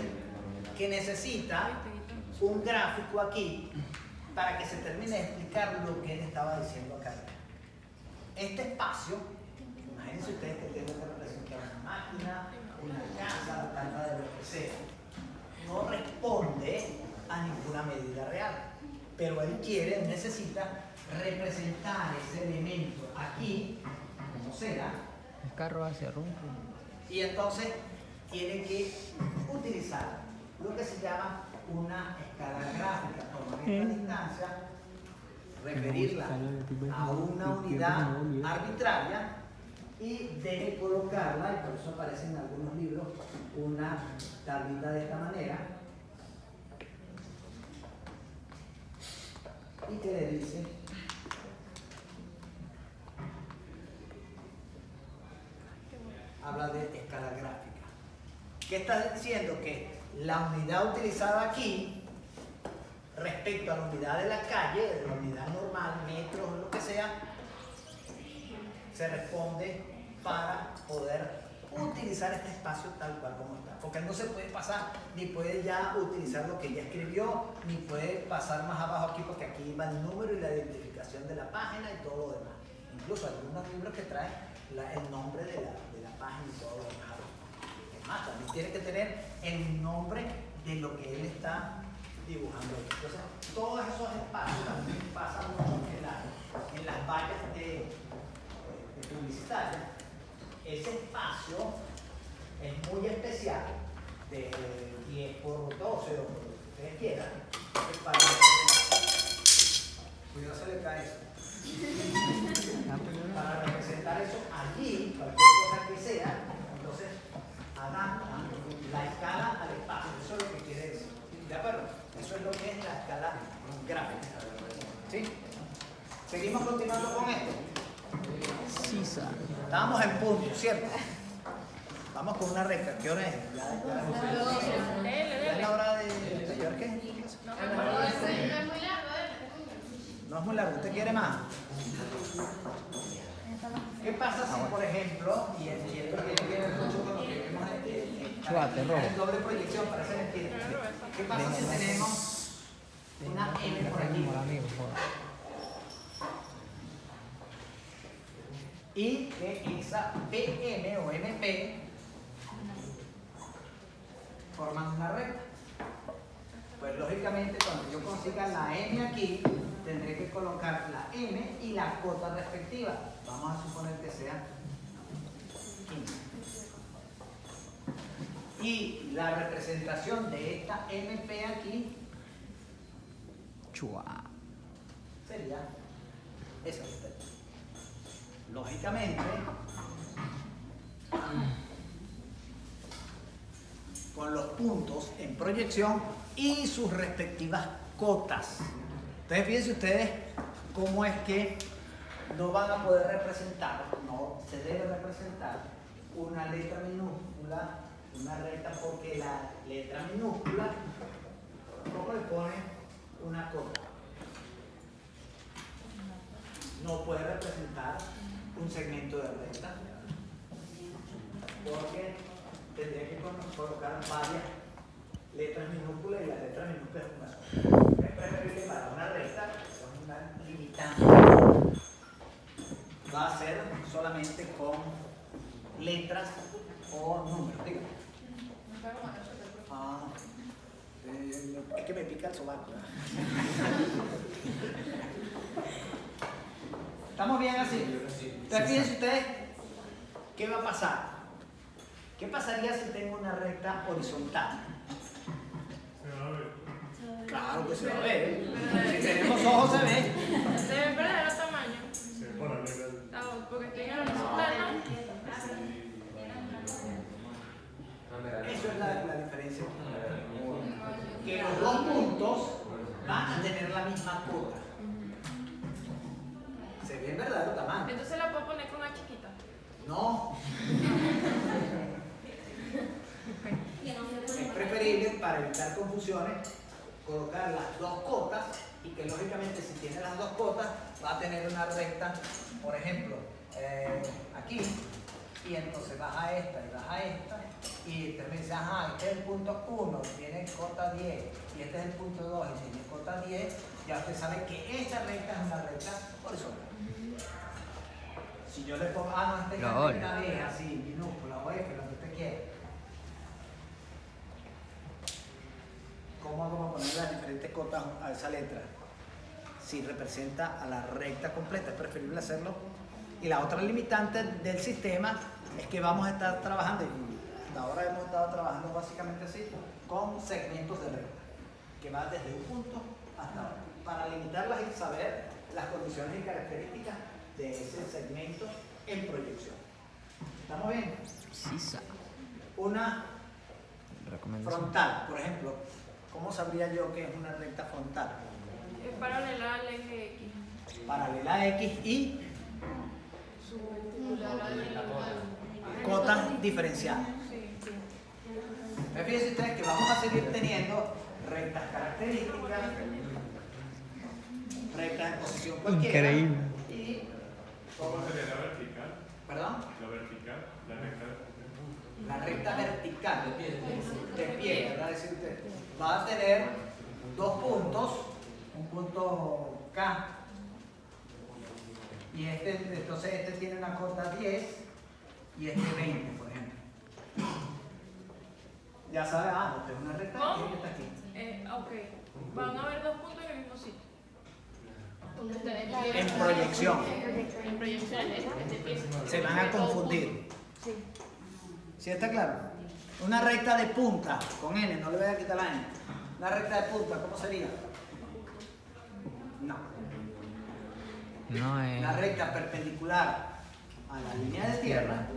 que necesita un gráfico aquí para que se termine de explicar lo que él estaba diciendo acá. Este espacio, imagínense ustedes que tengo que representar una máquina, una casa, la planta de lo que sea, no responde a ninguna medida real, pero él necesita representar ese elemento aquí, como sea, El carro hace rumbo. y entonces tiene que utilizar lo que se llama una escala gráfica, tomar esta distancia, referirla a una unidad arbitraria y debe colocarla, y por eso aparece en algunos libros una tablita de esta manera, y que le dice habla de escala gráfica. ¿Qué está diciendo? Que la unidad utilizada aquí respecto a la unidad de la calle, de la unidad normal, metros o lo que sea, se responde para poder utilizar este espacio tal cual como está. Porque él no se puede pasar, ni puede ya utilizar lo que ya escribió, ni puede pasar más abajo aquí porque aquí ahí va el número y la identificación de la página y todo lo demás. Incluso algunos libros que traen el nombre de la página y todo lo demás. Es más, también tiene que tener el nombre de lo que él está dibujando. Entonces, todos esos espacios también pasan mucho en las vallas de publicitarias. Ese espacio es muy especial, de 10 por 12 o por lo que ustedes quieran. Cuidado, se le cae eso. Para representar eso allí, cualquier cosa que sea, entonces adaptan la escala al espacio. Eso es lo que quiere decir. ¿De acuerdo? Eso es lo que es la escala gráfica. ¿Sí? ¿Seguimos continuando con esto? Sí, sir. Estábamos en punto, ¿cierto? Vamos con una recta. ¿Qué hora es? Ya es la hora de llevar qué? No es muy largo. ¿Usted quiere más? ¿Qué pasa si, por ejemplo, y esto tiene que ver mucho con lo que vemos en doble proyección para hacer el tiempo? ¿Qué pasa si tenemos una M por aquí? Y que esa PM o MP forman una recta. Pues lógicamente cuando yo consiga la M aquí, tendré que colocar la M y la cota respectiva. Vamos a suponer que sea 15. Y la representación de esta MP aquí sería esa. Lógicamente, con los puntos en proyección y sus respectivas cotas. Entonces, fíjense ustedes cómo es que no van a poder representar, no se debe representar una letra minúscula, una recta, porque la letra minúscula, ¿cómo le pone una cota? No puede representar un segmento de recta, porque tendría que colocar varias letras minúsculas y la letra minúscula es una sola. Es preferible para una recta, con una limitante, va a ser solamente con letras o números. Dígame. Es que me pica el sobaco. ¿Estamos bien así? Entonces, fíjense ustedes, ¿qué va a pasar? ¿Qué pasaría si tengo una recta horizontal? Se va a ver. Claro que se va a ver. Si tenemos ojos se ve. Se ve verdadero tamaño. Se pone el Ah, porque estoy en el horizontal, Eso es la diferencia. Que los dos puntos van a tener la misma cota. Se ve en verdadero tamaño. Entonces la puedo poner con A chiquita. No. Es preferible, para evitar confusiones, colocar las dos cotas y que lógicamente si tiene las dos cotas va a tener una recta, por ejemplo, aquí, y entonces baja esta y baja esta y te dice, ajá, este es el punto 1, tiene cota 10 y este es el punto 2 y tiene cota 10, ya usted sabe que esta recta es una recta horizontal. Si yo le pongo, no, este es una vieja, así, minúscula o F, lo que usted quiere. ¿Cómo hago para poner las diferentes cotas a esa letra? Si representa a la recta completa, es preferible hacerlo. Y la otra limitante del sistema es que vamos a estar trabajando, y ahora hemos estado trabajando básicamente así, con segmentos de recta, que van desde un punto hasta otro, para limitarlas y saber las condiciones y características de ese segmento en proyección. ¿Estamos bien? Sí, sir. Una frontal, por ejemplo. ¿Cómo sabría yo que es una recta frontal? Es paralela al eje X. Paralela a X y cotas diferenciadas. Sí. Fíjense ustedes que vamos a seguir teniendo rectas características, rectas en posición cualquiera. Increíble. Y ¿Cómo sería la vertical? ¿Perdón? La vertical, la recta. La recta vertical de pie, ¿verdad? Decir usted, va a tener dos puntos, un punto K. Y entonces este tiene una cota 10 y este 20, por ejemplo. Ya sabes, esta es una recta aquí y esta aquí. Ok. Van a haber dos puntos en el mismo sitio. En proyección. En proyección Se van a confundir. ¿Sí está claro? Una recta de punta, con N, no le voy a quitar la N. Una recta de punta, ¿cómo sería? No. No es. Una recta perpendicular a la línea de tierra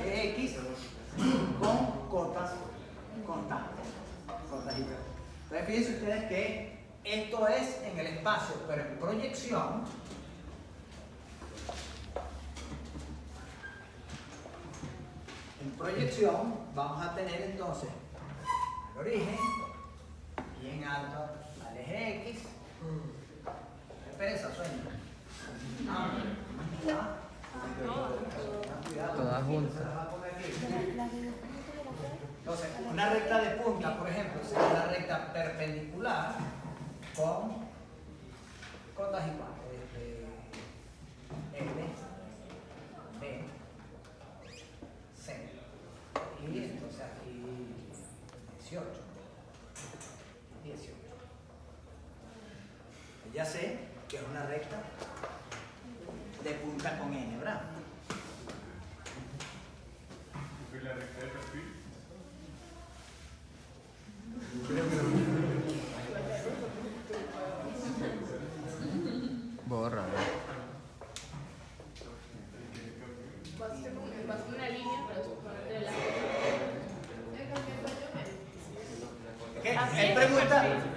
es X con cotas constantes. Cotas y cotas. Entonces fíjense ustedes que esto es en el espacio, pero en proyección vamos a tener entonces el origen y en alto al eje X. ¿Qué pereza sueño? Todas juntas. Entonces, una recta de punta, por ejemplo, sería una recta perpendicular con cotas iguales. L, B, C. Y entonces aquí 18. 18. Ya sé que es una recta de punta con N, ¿verdad? ¿Y la recta de perfil? Borra. vas a hacer una línea para ponerte la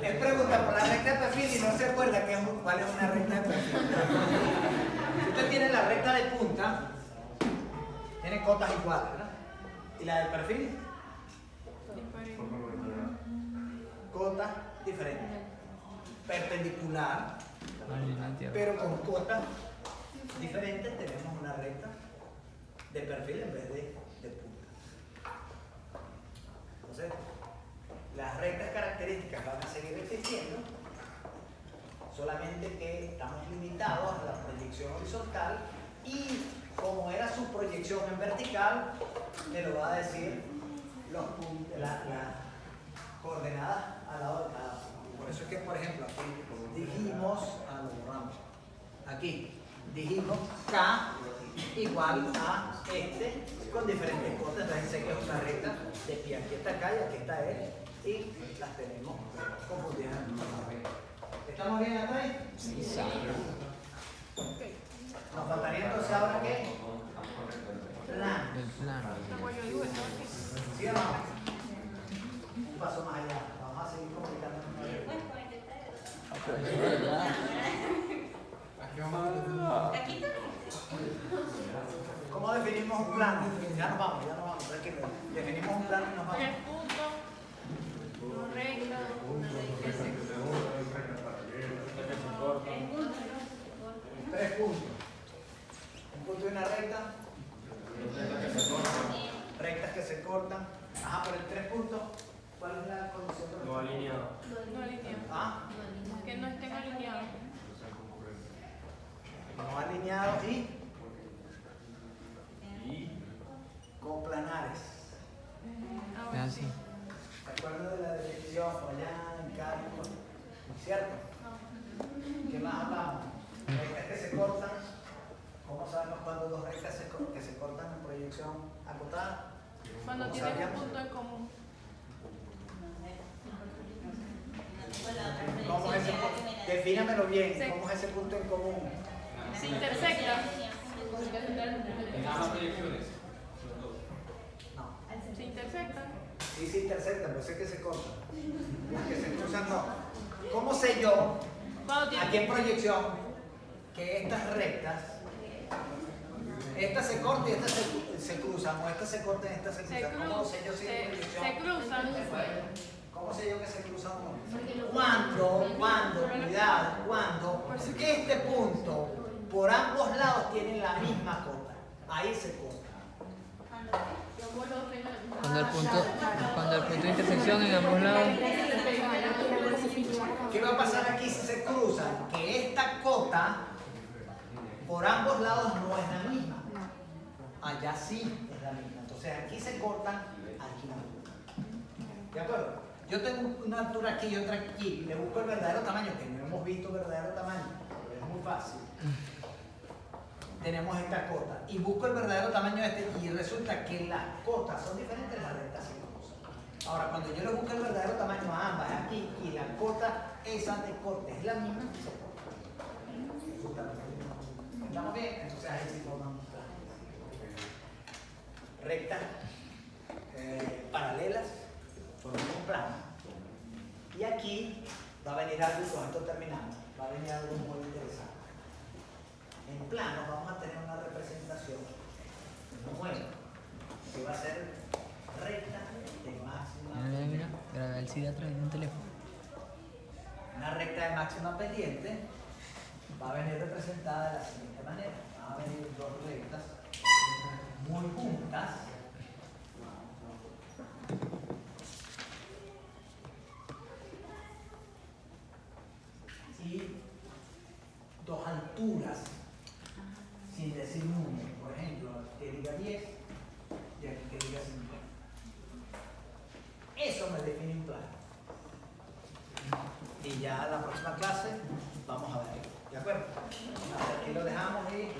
Él pregunta por la recta de perfil y no se acuerda cuál es una recta de perfil. Si usted tiene la recta de punta, tiene cotas iguales, ¿verdad? ¿Y la de perfil? Cotas diferentes. Perpendicular, pero con cotas diferentes tenemos una recta de perfil en vez de punta. Entonces, las rectas características van a seguir existiendo, solamente que estamos limitados a la proyección horizontal y como era su proyección en vertical, me lo va a decir las coordenadas al lado de cada uno. Por eso es que, por ejemplo, aquí dijimos, lo borramos, aquí dijimos K igual a con diferentes cotas, entonces sé que es una recta de pie, aquí está K y aquí está L y las tenemos confundidas. ¿Estamos bien hasta ahí? Sí. Nos faltaría entonces ahora qué? Plano. El plano. ¿Sí o no? Un paso más allá. Vamos a seguir complicando. ¿Cómo definimos un plano? Ya nos vamos, tranquilo. Definimos un plano y nos vamos. 3 puntos, una recta, una recta. 3 puntos. Un punto y una recta. Rectas que se cortan. Ajá, por el 3 puntos. ¿Cuál es la condición? No alineado. No alineado. Ah, Que no estén alineados. no alineados y coplanares. Es así. ¿Se acuerdan de la definición allá en cálculo? ¿Cierto? ¿Qué más hablamos? Rectas que se cortan. ¿Cómo sabemos cuando dos rectas que se cortan en proyección acotada? Cuando tienen un punto en común. ¿Cómo es ese punto? Defínamelo bien. ¿Cómo es ese punto en común? Se intersectan. En ambas proyecciones. No. Se intersectan. Sí se intersectan, pero sé que se cortan. Las que se cruzan no. ¿Cómo sé yo, Cuando tienen aquí en proyección, que estas rectas, esta se corta y esta se cruzan, o esta se corta y esta se cruzan? ¿Cómo sé yo si en proyección? se cruzan. ¿Cómo sé yo que se cruzan o no? Cuando este punto por ambos lados tienen la misma cota, ahí se corta. Ambos lados tengan la misma. Cuando el punto de intersección en ambos lados. ¿Qué va a pasar aquí si se cruzan? Que esta cota por ambos lados no es la misma. Allá sí es la misma. Entonces aquí se cortan, aquí no. ¿De acuerdo? Yo tengo una altura aquí y otra aquí. Le busco el verdadero tamaño, que no hemos visto verdadero tamaño. Pero es muy fácil. Tenemos esta cota. Y busco el verdadero tamaño de este y resulta que las cotas son diferentes, las rectas se cruzan. Ahora, cuando yo le busco el verdadero tamaño a ambas aquí y la cota esa de corte es la misma, se corta. ¿Estamos bien? Entonces ahí sí formamos un plano. Rectas paralelas, formamos un plano. Y aquí va a venir algo, con esto terminamos, va a venir algo muy interesante. En plano vamos a tener una representación nueva que va a ser recta de máxima. Mira, grabé el CD a través de un teléfono. Una recta de máxima pendiente va a venir representada de la siguiente manera. Van a venir dos rectas muy juntas. Y dos alturas, sin decir número. Por ejemplo, que diga 10 y aquí que diga 50. Eso me define un plano. Y ya en la próxima clase vamos a ver. ¿De acuerdo? Hasta aquí lo dejamos y